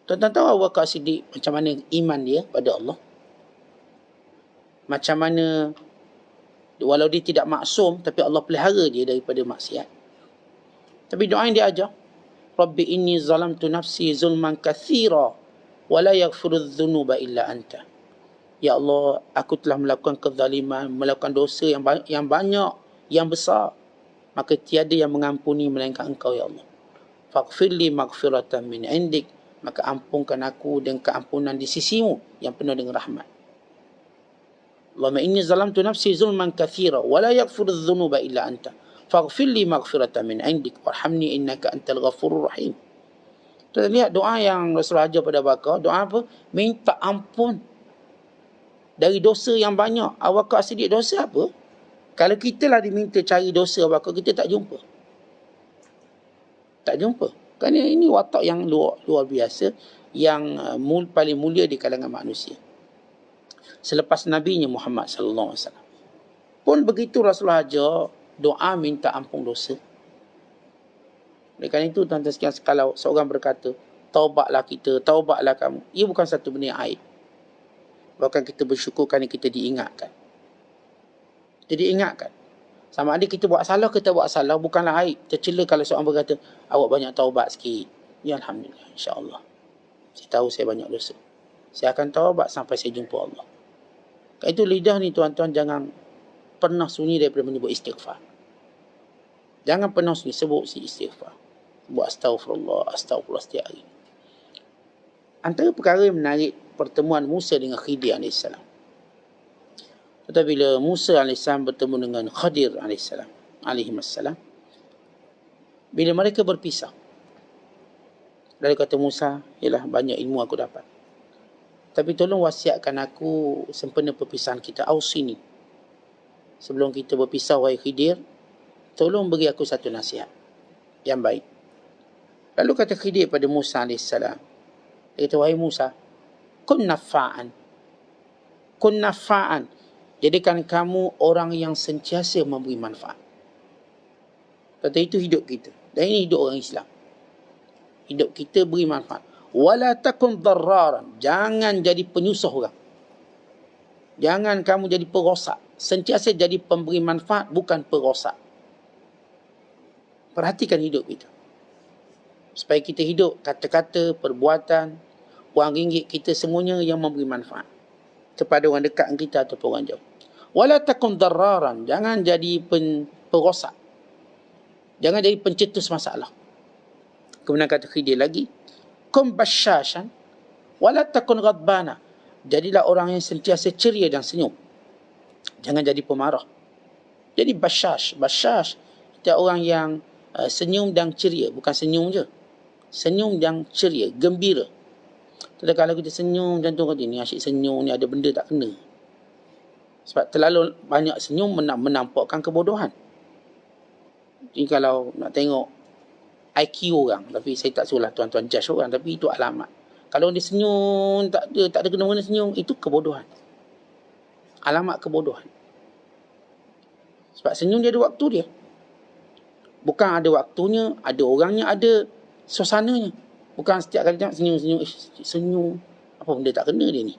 Tuan-tuan tahu Abu Bakar As-Siddiq macam mana iman dia pada Allah? Macam mana, walau dia tidak maksum, tapi Allah pelihara dia daripada maksiat. Tapi doa yang dia ajar, Rabbi inni zalamtu nafsi zulman kathira wa la yaghfiru dhunuba illa anta. Ya Allah, aku telah melakukan kezaliman, melakukan dosa yang banyak, yang besar. Maka tiada yang mengampuni melainkan Engkau, ya Allah. Faghfirli maghfiratan min indik. Maka ampunkan aku dengan keampunan di sisimu yang penuh dengan rahmat. Allahumma inni zalamtu nafsi zulman kathira wa la yaghfiru dhunuba illa anta. Faghfirli maghfiratan min indik warhamni innaka antal ghafurur rahim. Kita lihat doa yang Rasulullah ajar pada Bakar. Doa apa? Minta ampun dari dosa yang banyak. Abu Bakar As-Siddiq dosa apa? Kalau kita lah diminta cari dosa Abu Bakar, kita tak jumpa. Tak jumpa. Kerana ini watak yang luar biasa, yang paling mulia di kalangan manusia. Selepas Nabi-Nya Muhammad sallallahu alaihi wasallam. Pun begitu Rasulullah ajar doa minta ampun dosa. Oleh kerana itu tuan-tuan sekalian, kalau seorang berkata, taubatlah kita, taubatlah kamu, ia bukan satu benda yang aib. Bahkan kita bersyukur kerana kita diingatkan. Jadi ingatkan. Sama ada kita buat salah, bukanlah aib. Tercela kalau seorang berkata, awak banyak taubat sikit. Ya Alhamdulillah, insyaAllah. Saya tahu saya banyak dosa. Saya akan taubat sampai saya jumpa Allah. Kerana itu lidah ni tuan-tuan jangan pernah sunyi daripada menyebut istighfar. Jangan pernah sunyi sebut si istighfar. Buat astagfirullah setiap hari. Antara perkara yang menarik pertemuan Musa dengan Khidir AS. Tetapi bila Musa AS bertemu dengan Khadir AS, bila mereka berpisah, lalu kata Musa, yalah banyak ilmu aku dapat. Tapi tolong wasiatkan aku sempena perpisahan kita, ausini. Sebelum kita berpisah, wahai Khidir, tolong beri aku satu nasihat yang baik. Lalu kata Khidir pada Musa AS, dia kata, wahai Musa, kun nafa'an. Jadikan kamu orang yang sentiasa memberi manfaat. Kata itu hidup kita. Dan ini hidup orang Islam. Hidup kita beri manfaat. Wala takun dharraran. Jangan jadi penyusah orang. Jangan kamu jadi perosak. Sentiasa jadi pemberi manfaat, bukan perosak. Perhatikan hidup kita. Supaya kita hidup, kata-kata, perbuatan, wang ringgit kita semuanya yang memberi manfaat. Kepada orang dekat kita ataupun orang jauh. Wala takun dharraran. Jangan jadi perosak. Jangan jadi pencetus masalah. Kemudian kata Khidir lagi, kum basyashan wala takun ghadbana. Jadilah orang yang sentiasa ceria dan senyum. Jangan jadi pemarah. Jadi basyash itu orang yang senyum dan ceria, bukan senyum je. Senyum dan ceria, gembira. Tetapi kalau kita senyum macam tu, kata ni asyik senyum ni, ada benda tak kena. Sebab terlalu banyak senyum menampakkan kebodohan. Jadi kalau nak tengok IQ orang, tapi saya tak suruhlah tuan-tuan judge orang, tapi itu alamat. Kalau dia senyum, tak ada kena-mena senyum, itu kebodohan. Alamat kebodohan. Sebab senyum dia ada waktu dia. Bukan ada waktunya, ada orangnya, ada suasananya. Bukan setiap kali tengok senyum. Apa benda tak kena dia ni?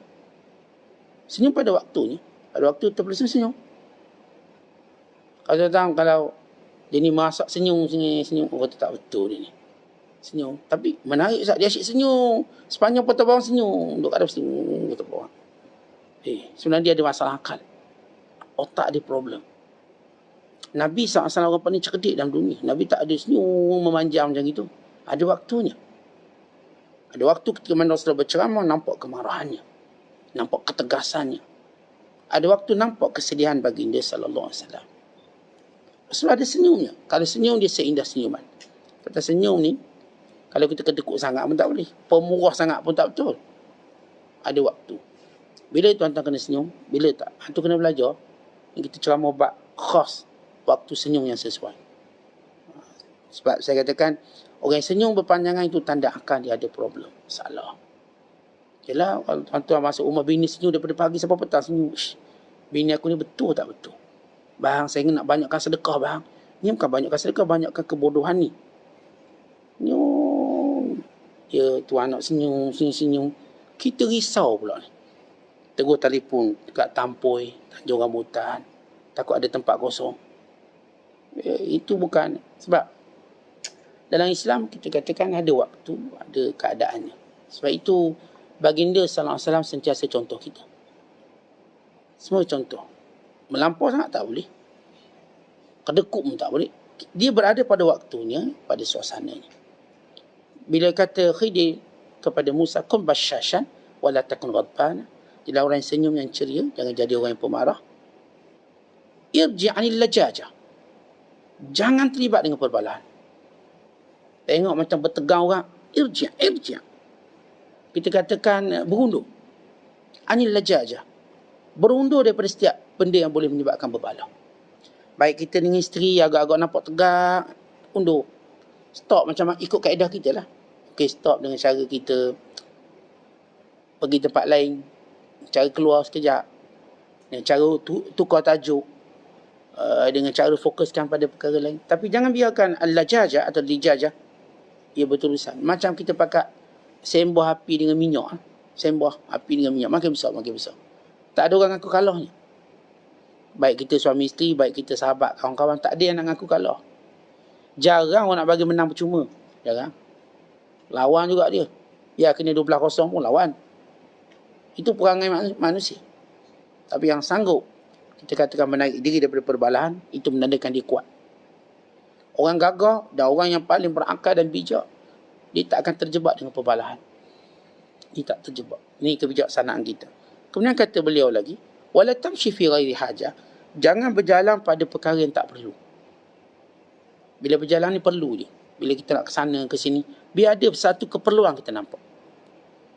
Senyum pada waktunya. Pada waktu terpaksa senyum. Kalau datang, kalau dia ni masak senyum. Orang kata tak betul dia ni. Senyum. Tapi menarik saat dia asyik senyum. Sepanjang patah bawang senyum. Duduk ada senyum. Patah bawang. Sebenarnya dia ada masalah akal. Otak dia problem. Nabi SAW orang paling cerdik dalam dunia. Nabi tak ada senyum memanjang macam itu. Ada waktunya. Ada waktu ketika mana Rasulullah berceramah, nampak kemarahannya. Nampak ketegasannya. Ada waktu nampak kesedihan baginda sallallahu alaihi wasallam. Rasulullah ada senyumnya. Kalau senyum dia seindah senyuman. Kata senyum ni, kalau kita kedekut sangat pun tak boleh. Pemurah sangat pun tak betul. Ada waktu. Bila tuan-tuan kena senyum, bila tak. Itu kena belajar. Yang kita ceramah bab khas. Waktu senyum yang sesuai. Sebab saya katakan, orang yang senyum berpanjangan itu tanda akan dia ada problem. Salah. Yalah, kalau tuan-tuan masuk rumah bini senyum daripada pagi sampai petang senyum. Bini aku ni betul tak betul? Bang, saya nak banyakkan sedekah bang. Ni bukan banyakkan sedekah, banyakkan kebodohan ni. Ya, tuan anak senyum. Kita risau pula ni. Tegur telefon dekat Tampoi, Tanjung Rambutan. Takut ada tempat kosong. Itu bukan. Sebab dalam Islam kita katakan ada waktu, ada keadaannya. Sebab itu baginda sallallahu alaihi wasallam sentiasa contoh kita. Semua contoh. Melampau sangat tak boleh. Kedekut pun tak boleh. Dia berada pada waktunya, pada suasananya. Bila kata Khidir kepada Musa, kum basyashan wala takun ghadbana. Jadi orang yang senyum, yang ceria, jangan jadi orang yang pemarah. Irji' anil lajajah. Jangan terlibat dengan perbalahan. Tengok macam bertegang orang, irji'. Kita katakan berundur. Anil lajajah. Berundur daripada setiap benda yang boleh menyebabkan berbalah. Baik kita dengan isteri agak-agak nampak tegak, undur. Stop macam ikut kaedah kita lah. Okay, stop dengan cara kita pergi tempat lain. Cara keluar sekejap. Dengan cara tukar tajuk. Dengan cara fokuskan pada perkara lain. Tapi jangan biarkan al-lajajah atau lijajah ia berterusan. Macam kita pakai sembah api dengan minyak. Sembah api dengan minyak. Makin besar. Tak ada orang ngaku kalahnya. Baik kita suami isteri, baik kita sahabat, kawan-kawan, tak ada yang nak ngaku kalah. Jarang orang nak bagi menang percuma. Jarang. Lawan juga dia. Ya kena 12-0 pun lawan. Itu perangai manusia. Tapi yang sanggup kita katakan menarik diri daripada perbalahan, itu menandakan dia kuat. Orang gagah dan orang yang paling berakal dan bijak, dia tak akan terjebak dengan perbalahan. Dia tak terjebak. Ini kebijaksanaan kita. Kemudian kata beliau lagi, wala tamshi fi ghairi hajah. Jangan berjalan pada perkara yang tak perlu. Bila berjalan ni perlu je. Bila kita nak ke sana ke sini, biar ada satu keperluan kita nampak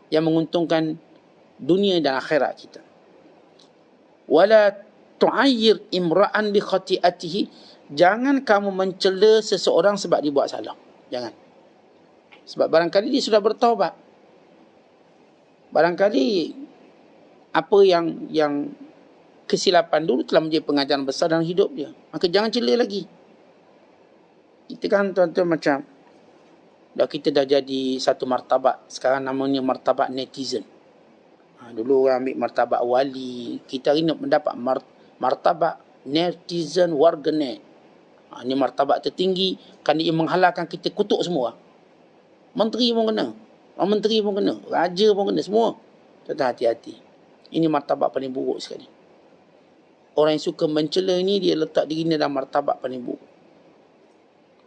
yang menguntungkan dunia dan akhirat kita. Wala tu'ayyir imra'an bi khati'atihi. Jangan kamu mencela seseorang sebab dia buat salah. Jangan. Sebab barangkali dia sudah bertaubat. Barangkali apa yang kesilapan dulu telah menjadi pengajaran besar dalam hidup dia. Maka jangan cela lagi. Kita kan tuan-tuan macam kita dah jadi satu martabat. Sekarang namanya martabat netizen. Dulu orang ambil martabat wali. Kita hari ni mendapat martabat netizen warganet. Ini martabat tertinggi. Kan dia menghalalkan kita kutuk semua. Menteri pun kena. Menteri pun kena. Raja pun kena. Semua. Tetap hati-hati. Ini martabat paling buruk sekali. Orang yang suka mencela ni, dia letak dirinya dalam martabat paling buruk.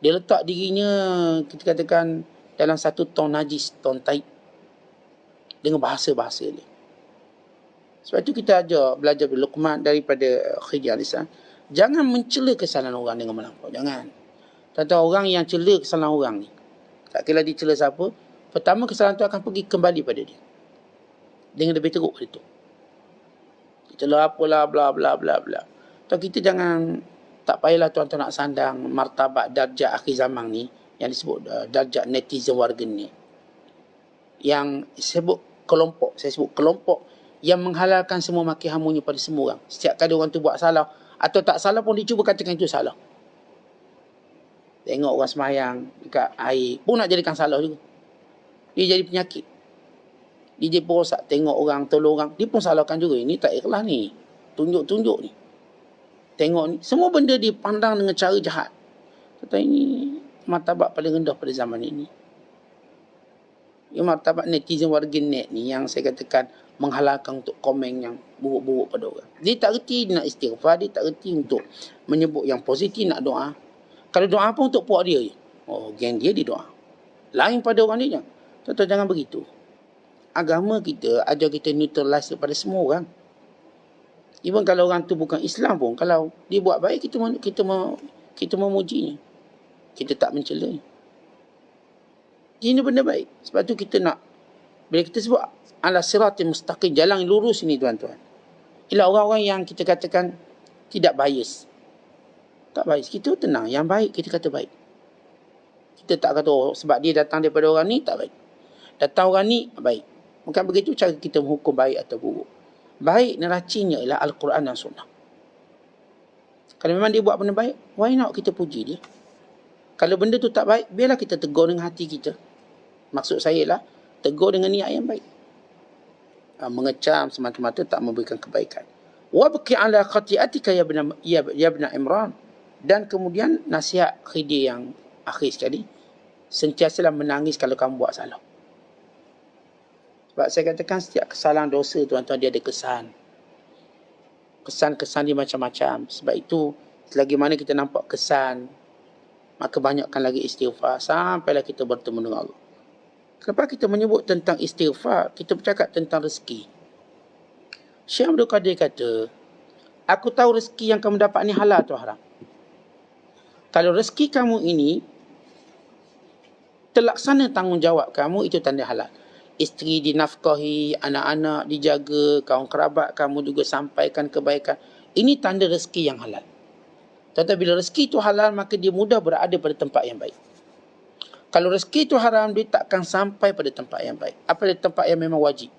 Dia letak dirinya, kita katakan, dalam satu ton najis, ton taib. Dengan bahasa-bahasa dia. Sebab itu kita belajar Luqman daripada Khidir Lisan. Jangan mencela kesalahan orang dengan melampau. Jangan. Tentang orang yang cela kesalahan orang ni. Tak kira dia cela siapa. Pertama kesalahan tu akan pergi kembali pada dia. Dengan lebih teruk pada tu. Itulah apalah bla bla bla bla. Tapi kita jangan, tak payahlah tuan-tuan nak sandang martabat darjat akhir zaman ni yang disebut darjat netizen warganet. Yang saya sebut kelompok yang menghalalkan semua maki hamunya pada semua orang. Setiap kali orang tu buat salah atau tak salah pun dia cuba katakan itu salah. Tengok orang semayang dekat air pun nak jadikan salah juga. Dia jadi penyakit. Dia jadi perosak. Tengok orang, tolong orang, dia pun salahkan juga. Ini tak ikhlas ni. Tunjuk-tunjuk ni. Tengok ni. Semua benda dipandang dengan cara jahat. Kata ini martabat paling rendah pada zaman ini. Ini martabat netizen warganet ni yang saya katakan menghalalkan untuk komen yang buruk-buruk pada orang. Dia tak reti nak istighfar. Dia tak reti untuk menyebut yang positif, nak doa. Kalau doa pun untuk puak dia je. Oh, geng dia doa. Lain pada orang dia jangan. Tuan-tuan jangan begitu. Agama kita ajar kita neutralize kepada semua orang. Even kalau orang tu bukan Islam pun, kalau dia buat baik, kita memujinya. Kita tak mencela. Ini benda baik. Sebab tu kita nak, bila kita sebut ala siratil mustaqim, jalan yang lurus ini tuan-tuan, ialah orang-orang yang kita katakan tidak bias. Tak bias. Kita tenang. Yang baik kita kata baik. Kita tak kata sebab dia datang daripada orang ni tak baik. Datang orang ni baik. Bukan begitu cara kita menghukum baik atau buruk. Baik neracinya ialah Al-Quran dan Sunnah. Kalau memang dia buat benda baik, why not kita puji dia? Kalau benda tu tak baik, biarlah kita tegur dengan hati kita. Maksud saya lah, tegur dengan niat yang baik. Mengecam semata-mata tak memberikan kebaikan. Wabki ala khati'atika ya ibn Imran. Dan kemudian nasihat Khidir yang akhir sekali, sentiasalah menangis kalau kamu buat salah. Sebab saya katakan setiap kesalahan dosa tuan-tuan dia ada kesan. Kesan-kesan dia macam-macam. Sebab itu selagi mana kita nampak kesan, maka banyakkan lagi istighfar sampailah kita bertemu dengan Allah. Lepas kita menyebut tentang istighfar, kita bercakap tentang rezeki. Syekh Abdul Qadir kata, aku tahu rezeki yang kamu dapat ni halal atau haram. Kalau rezeki kamu ini terlaksana tanggungjawab kamu, itu tanda halal. Isteri dinafkahi, anak-anak dijaga, kawan kerabat kamu juga sampaikan kebaikan. Ini tanda rezeki yang halal. Tetapi bila rezeki itu halal, maka dia mudah berada pada tempat yang baik. Kalau rezeki itu haram, dia takkan sampai pada tempat yang baik. Apa pada tempat yang memang wajib.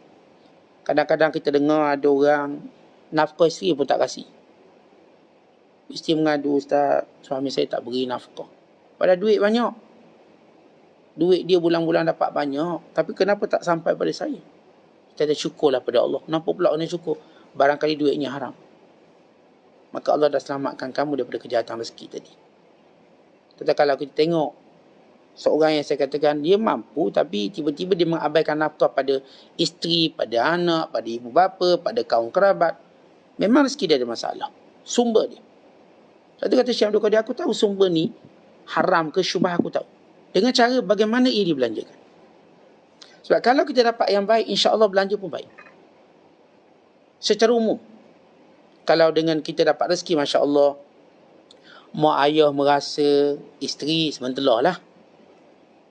Kadang-kadang kita dengar ada orang nafkah isteri pun tak kasih. Isteri mengadu, Ustaz, suami saya tak beri nafkah. Padahal duit banyak. Duit dia bulan-bulan dapat banyak. Tapi kenapa tak sampai pada saya? Kita ada syukurlah pada Allah. Kenapa pula kena syukur? barangkali duitnya haram, maka Allah dah selamatkan kamu daripada kejahatan rezeki tadi. Tetapi kalau kita tengok seorang yang saya katakan dia mampu tapi tiba-tiba dia mengabaikan nafkah pada isteri, pada anak, pada ibu bapa, pada kaum kerabat, memang rezeki dia ada masalah. Sumber dia. Satu kata Syekh Abdul Qadir, aku tahu sumber ni haram ke syubhah, aku tahu. Dengan cara bagaimana ia dibelanjakan. Sebab kalau kita dapat yang baik, insya-Allah belanja pun baik. Secara umum, kalau dengan kita dapat rezeki, masya-Allah, mak ayah merasa isteri sementelah lah.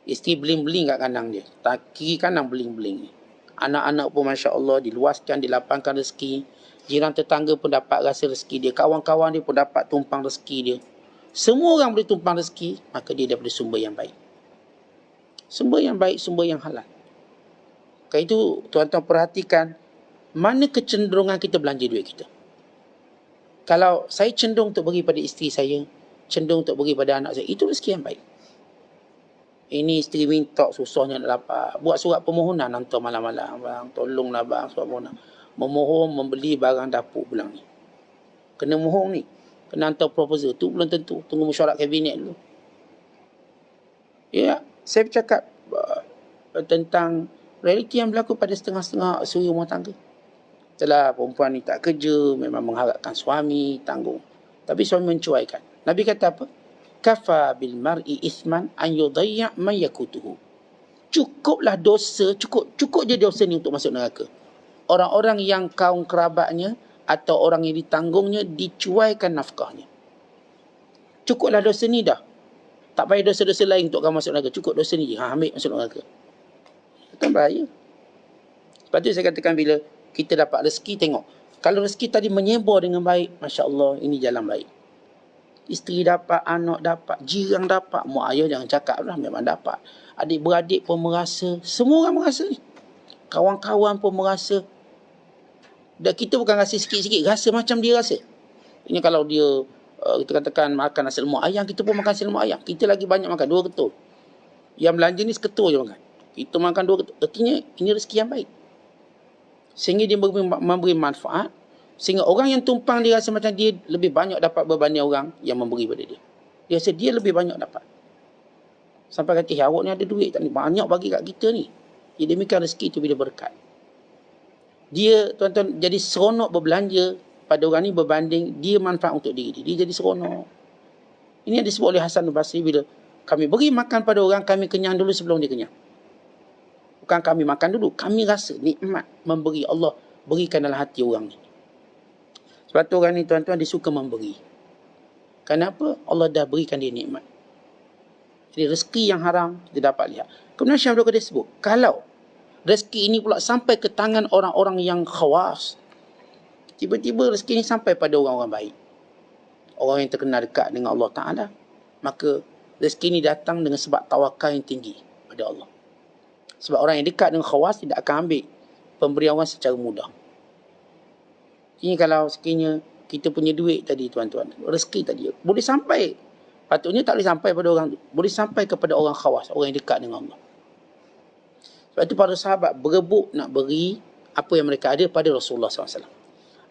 Isteri beling-beling kat kandang dia. Kiri kanan beling-beling. Anak-anak pun masya-Allah diluaskan, dilapangkan rezeki. Jiran tetangga pun dapat rasa rezeki dia. Kawan-kawan dia pun dapat tumpang rezeki dia. Semua orang boleh tumpang rezeki, maka dia daripada sumber yang baik. Sumber yang baik, sumber yang halal. Kerana itu, tuan-tuan perhatikan mana kecenderungan kita belanja duit kita. Kalau saya cenderung untuk bagi pada isteri saya, cenderung untuk bagi pada anak saya, itu rezeki yang baik. Ini isteri minta, susahnya nak dapat. Buat surat permohonan, hantar malam-malam. Bang, tolonglah bang, surat permohonan. Memohon membeli barang dapur bulan ni. Kena mohon ni. Kena hantar proposal. Tu belum tentu. Tunggu mesyuarat kabinet dulu. Ya, saya bercakap tentang realiti yang berlaku pada setengah-setengah suri rumah tangga. Setelah perempuan ni tak kerja, memang mengharapkan suami tanggung. Tapi suami mencuaikan. Nabi kata apa? Kafa bil mar'i ithman an yudayya' man yakutuhu. Cukuplah dosa, cukup je dosa ni untuk masuk neraka. Orang-orang yang kaum kerabatnya atau orang yang ditanggungnya dicuaikan nafkahnya. Cukuplah dosa ni dah. Tak payah dosa-dosa lain untuk kamu masuk neraka. Cukup dosa ni je. Ambil masuk neraka. Itu bahaya. Sebab tu saya katakan bila kita dapat rezeki, tengok. Kalau rezeki tadi menyebur dengan baik, Masya Allah, ini jalan baik. Isteri dapat, anak dapat, jiran dapat, mak ayah jangan cakap lah, memang dapat. Adik-beradik pun merasa, semua orang merasa ni. Kawan-kawan pun merasa. Dan kita bukan rasa sikit-sikit, rasa macam dia rasa. Ini kalau dia, kita katakan makan nasi lemak ayam, kita pun makan nasi lemak ayam. Kita lagi banyak makan, 2 ketul. Yang belanja ni seketul je makan. Kita makan 2 ketul. Artinya, ini rezeki yang baik. Sehingga dia memberi manfaat. Sehingga orang yang tumpang dia rasa macam dia lebih banyak dapat berbanding orang yang memberi pada dia. Dia rasa dia lebih banyak dapat. Sampai kata, awak ni ada duit tak ni? Banyak bagi kat kita ni. Ya, demikian rezeki itu bila berkat. Dia, tuan-tuan, jadi seronok berbelanja pada orang ni berbanding dia manfaat untuk diri dia. Dia jadi seronok. Ini yang disebut oleh Hasan al-Basri bila kami beri makan pada orang, kami kenyang dulu sebelum dia kenyang. Bukan kami makan dulu, kami rasa nikmat memberi. Allah berikan dalam hati orang ni. Sebab tu orang ni, tuan-tuan, dia suka memberi. Kenapa? Allah dah berikan dia nikmat. Jadi rezeki yang haram dia dapat lihat. Kemudian Syekh Abdul Qadir sebut, kalau rezeki ini pula sampai ke tangan orang-orang yang khawas, tiba-tiba rezeki ini sampai pada orang-orang baik, orang yang terkenal dekat dengan Allah Ta'ala, maka rezeki ini datang dengan sebab tawakal yang tinggi pada Allah. Sebab orang yang dekat dengan khawas tidak akan ambil pemberian orang secara mudah. Ini kalau sekiranya kita punya duit tadi, tuan-tuan, rezeki tadi boleh sampai, patutnya tak boleh sampai pada orang tu, boleh sampai kepada orang khawas, orang yang dekat dengan Allah. Sebab itu para sahabat berebut nak beri apa yang mereka ada pada Rasulullah SAW.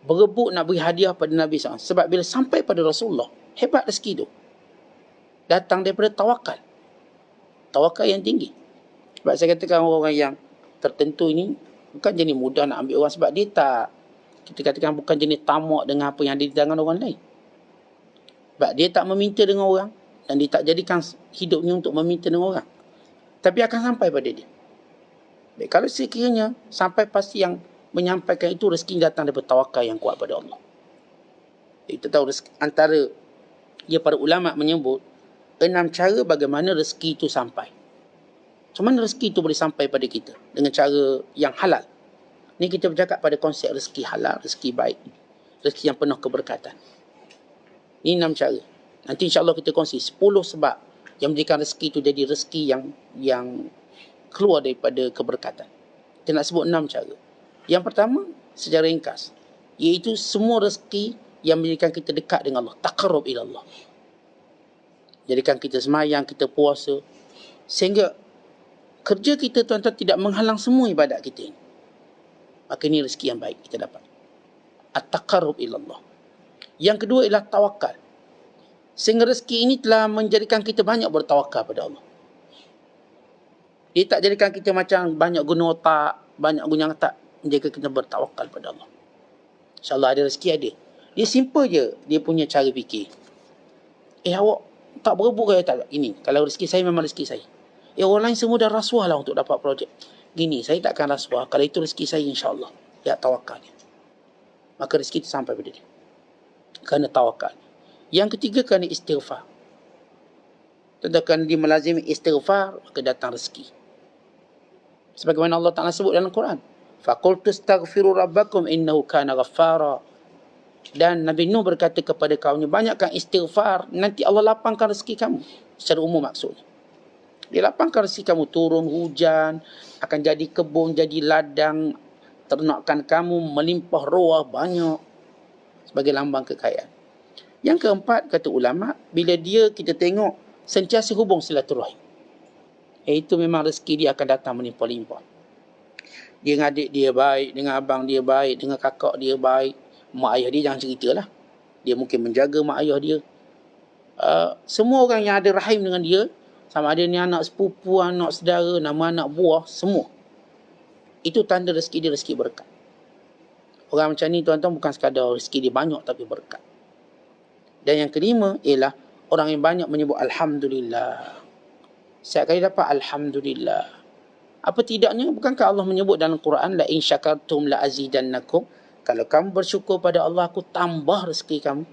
Berebut nak beri hadiah pada Nabi SAW. Sebab bila sampai pada Rasulullah, hebat rezeki tu. Datang daripada tawakal. Tawakal yang tinggi. Sebab saya katakan orang yang tertentu ini bukan jenis mudah nak ambil orang. Sebab dia tak, kita katakan bukan jenis tamak dengan apa yang ada di tangan orang lain. Sebab dia tak meminta dengan orang. Dan dia tak jadikan hidupnya untuk meminta dengan orang. Tapi akan sampai pada dia. Baik, kalau sekiranya sampai pasti yang menyampaikan itu rezeki datang daripada tawakal yang kuat pada Allah. Kita tahu antara para ulama menyebut 6 cara bagaimana rezeki itu sampai. Macam mana rezeki itu boleh sampai pada kita dengan cara yang halal. Ini kita bercakap pada konsep rezeki halal, rezeki baik, rezeki yang penuh keberkatan. Ini 6 cara. Nanti insya-Allah kita kongsi 10 sebab yang menjadikan rezeki itu jadi rezeki yang keluar daripada keberkatan. Kita nak sebut 6 cara. Yang pertama, secara ringkas, iaitu semua rezeki yang menjadikan kita dekat dengan Allah. Taqarrub ila Allah. Jadikan kita semayang, kita puasa. Sehingga kerja kita, tuan-tuan, tidak menghalang semua ibadat kita ini. Maka ini rezeki yang baik kita dapat. At-taqarrub ilallah. Yang kedua ialah tawakal. Sehingga rezeki ini telah menjadikan kita banyak bertawakal pada Allah. Dia tak jadikan kita macam banyak guna otak, banyak guna tak, menjaga kita bertawakal pada Allah. InsyaAllah ada rezeki ada. Dia simple je dia punya cara fikir. Awak tak berebut ke tak? Ini kalau rezeki saya memang rezeki saya. Orang lain semua dah rasuah lah untuk dapat projek. Gini, saya takkan rasuah. Kalau itu rezeki saya insyaAllah. Ya tawakal dia. Maka rezeki itu sampai pada dia. Kerana tawakal. Yang ketiga kerana istighfar. Tentang dia melazimi istighfar, maka datang rezeki. Sebagaimana Allah Ta'ala sebut dalam Quran. فَقُلْتُ اسْتَغْفِرُوا رَبَّكُمْ إِنَّهُ كَانَ غَفَّارًا. Dan Nabi Nuh berkata kepada kaumnya, banyakkan istighfar, nanti Allah lapangkan rezeki kamu. Secara umum maksudnya. Dia lapangkan rezeki kamu, turun hujan, akan jadi kebun, jadi ladang, ternakan kamu melimpah ruah banyak sebagai lambang kekayaan. Yang keempat, kata ulama, bila kita tengok sentiasa hubung silaturahim. Itu memang rezeki dia akan datang melimpah-limpah. Dia dengan adik dia baik, dengan abang dia baik, dengan kakak dia baik. Mak ayah dia jangan ceritalah. Dia mungkin menjaga mak ayah dia. Semua orang yang ada rahim dengan dia, sama ada ni anak sepupu, anak saudara, nama anak buah, semua. Itu tanda rezeki dia, rezeki berkat. Orang macam ni tuan-tuan bukan sekadar rezeki dia banyak tapi berkat. Dan yang kelima ialah orang yang banyak menyebut Alhamdulillah. Setiap kali dapat Alhamdulillah. Apa tidaknya, bukankah Allah menyebut dalam Quran, la in syakartum la azidannakum. Kalau kamu bersyukur pada Allah, aku tambah rezeki kamu.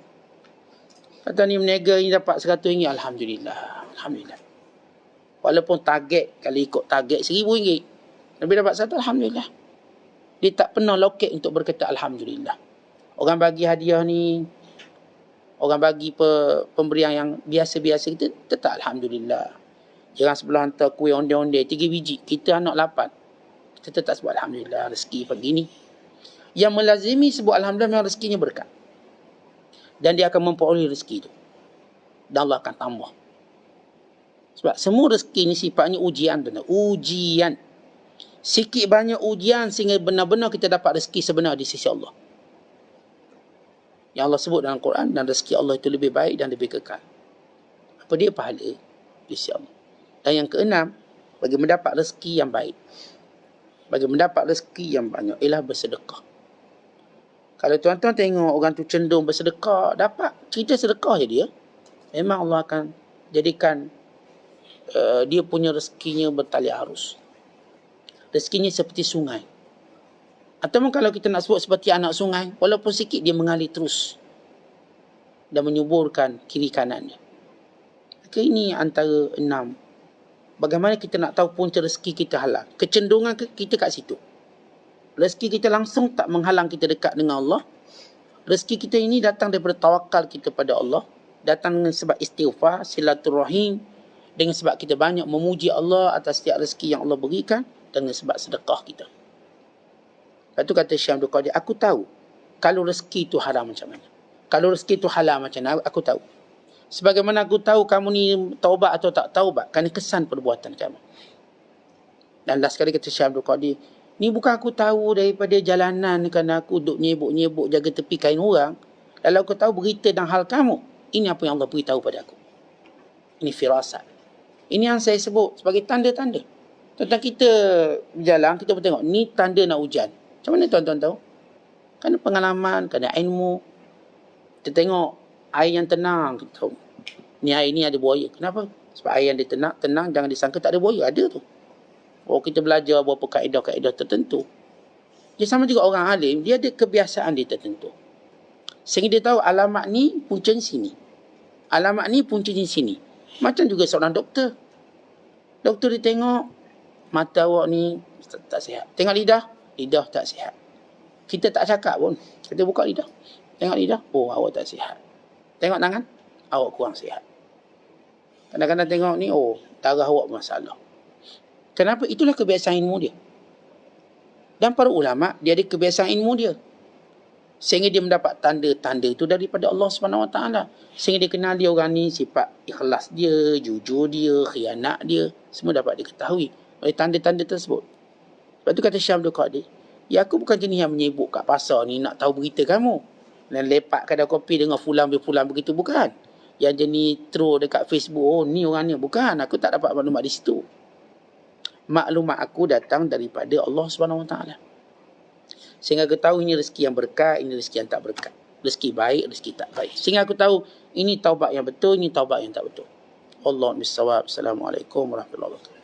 Kata ni meniaga ni dapat RM100, Alhamdulillah. Alhamdulillah. Walaupun target, kalau ikut target RM1,000, Nabi dapat satu, Alhamdulillah. Dia tak pernah loket untuk berkata Alhamdulillah. Orang bagi hadiah ni, orang bagi pemberian yang biasa-biasa, kita tetap Alhamdulillah. Jangan sebelah hantar kuih onde-onde 3 biji, kita anak 8. Kita tetap sebut Alhamdulillah, rezeki pagi ni. Yang melazimi sebut Alhamdulillah memang rezekinya berkat. Dan dia akan memperoleh rezeki itu. Dan Allah akan tambah. Sebab semua rezeki ni sifatnya ujian. Ujian. Sikit banyak ujian sehingga benar-benar kita dapat rezeki sebenar di sisi Allah. Yang Allah sebut dalam Quran, dan rezeki Allah itu lebih baik dan lebih kekal. Apa dia? Pahala di sisi Allah. Dan yang keenam, bagi mendapat rezeki yang baik, bagi mendapat rezeki yang banyak, ialah bersedekah. Kalau tuan-tuan tengok orang tu cenderung bersedekah, dapat cerita sedekah je dia, memang Allah akan jadikan dia punya rezekinya bertali arus. Rezekinya seperti sungai. Atau kalau kita nak sebut seperti anak sungai, walaupun sikit dia mengalir terus dan menyuburkan kiri kanannya. Maka ini antara 6. Bagaimana kita nak tahu punca rezeki kita halal? Kecenderungan kita kat situ. Rezeki kita langsung tak menghalang kita dekat dengan Allah. Rezeki kita ini datang daripada tawakal kita pada Allah. Datang dengan sebab istighfar, silaturahim. Dengan sebab kita banyak memuji Allah atas setiap rezeki yang Allah berikan. Dengan sebab sedekah kita. Lepas tu kata Syekh Abdul Qadir, aku tahu kalau rezeki itu haram macam mana. Kalau rezeki itu halal macam mana, aku tahu. Sebagaimana aku tahu kamu ni taubat atau tak taubat kerana kesan perbuatan kamu. Dan last sekali kata Syekh Abdul Qadir, ni bukan aku tahu daripada jalanan kerana aku duduk nyebuk-nyebuk jaga tepi kain orang. Lalu aku tahu berita dan hal kamu. Ini apa yang Allah beritahu pada aku. Ini firasat. Ini yang saya sebut sebagai tanda-tanda. Tentang kita berjalan, kita pun tengok, ni tanda nak hujan. Macam mana tuan-tuan tahu? Kerana pengalaman, kerana ilmu. Kita tengok air yang tenang, kita tahu. Ni air ni ada buaya. Kenapa? Sebab air yang dia tenang, jangan disangka tak ada buaya. Ada tu. Oh, kita belajar beberapa kaedah-kaedah tertentu. Dia sama juga orang alim, dia ada kebiasaan dia tertentu. Sehingga dia tahu alamat ni puncanya sini. Alamat ni puncanya sini. Macam juga seorang doktor. Doktor dia tengok, mata awak ni tak sihat. Tengok lidah, lidah tak sihat. Kita tak cakap pun. Kita buka lidah. Tengok lidah, oh awak tak sihat. Tengok tangan, awak kurang sihat. Kadang-kadang tengok ni, oh darah awak bermasalah. Kenapa? Itulah kebiasaan ilmu dia. Dan para ulama, dia ada kebiasaan ilmu dia. Sehingga dia mendapat tanda-tanda itu daripada Allah SWT. Sehingga dia kenal dia orang ni, sifat ikhlas dia, jujur dia, khianat dia. Semua dapat diketahui oleh tanda-tanda tersebut. Lepas tu kata Syekh Abdul Qadir, Ya aku bukan jenis yang menyibuk kat pasar ni nak tahu berita kamu. Dan lepak kedai kopi dengan fulan begitu, bukan. Yang jenis throw dekat Facebook, oh ni orang ni, bukan. Aku tak dapat maklumat di situ. Maklumat aku datang daripada Allah SWT. Sehingga aku tahu ini rezeki yang berkat, ini rezeki yang tak berkat. Rezeki baik, rezeki tak baik. Sehingga aku tahu ini taubat yang betul, ini taubat yang tak betul. Allah bisawab. Assalamualaikum warahmatullahi wabarakatuh.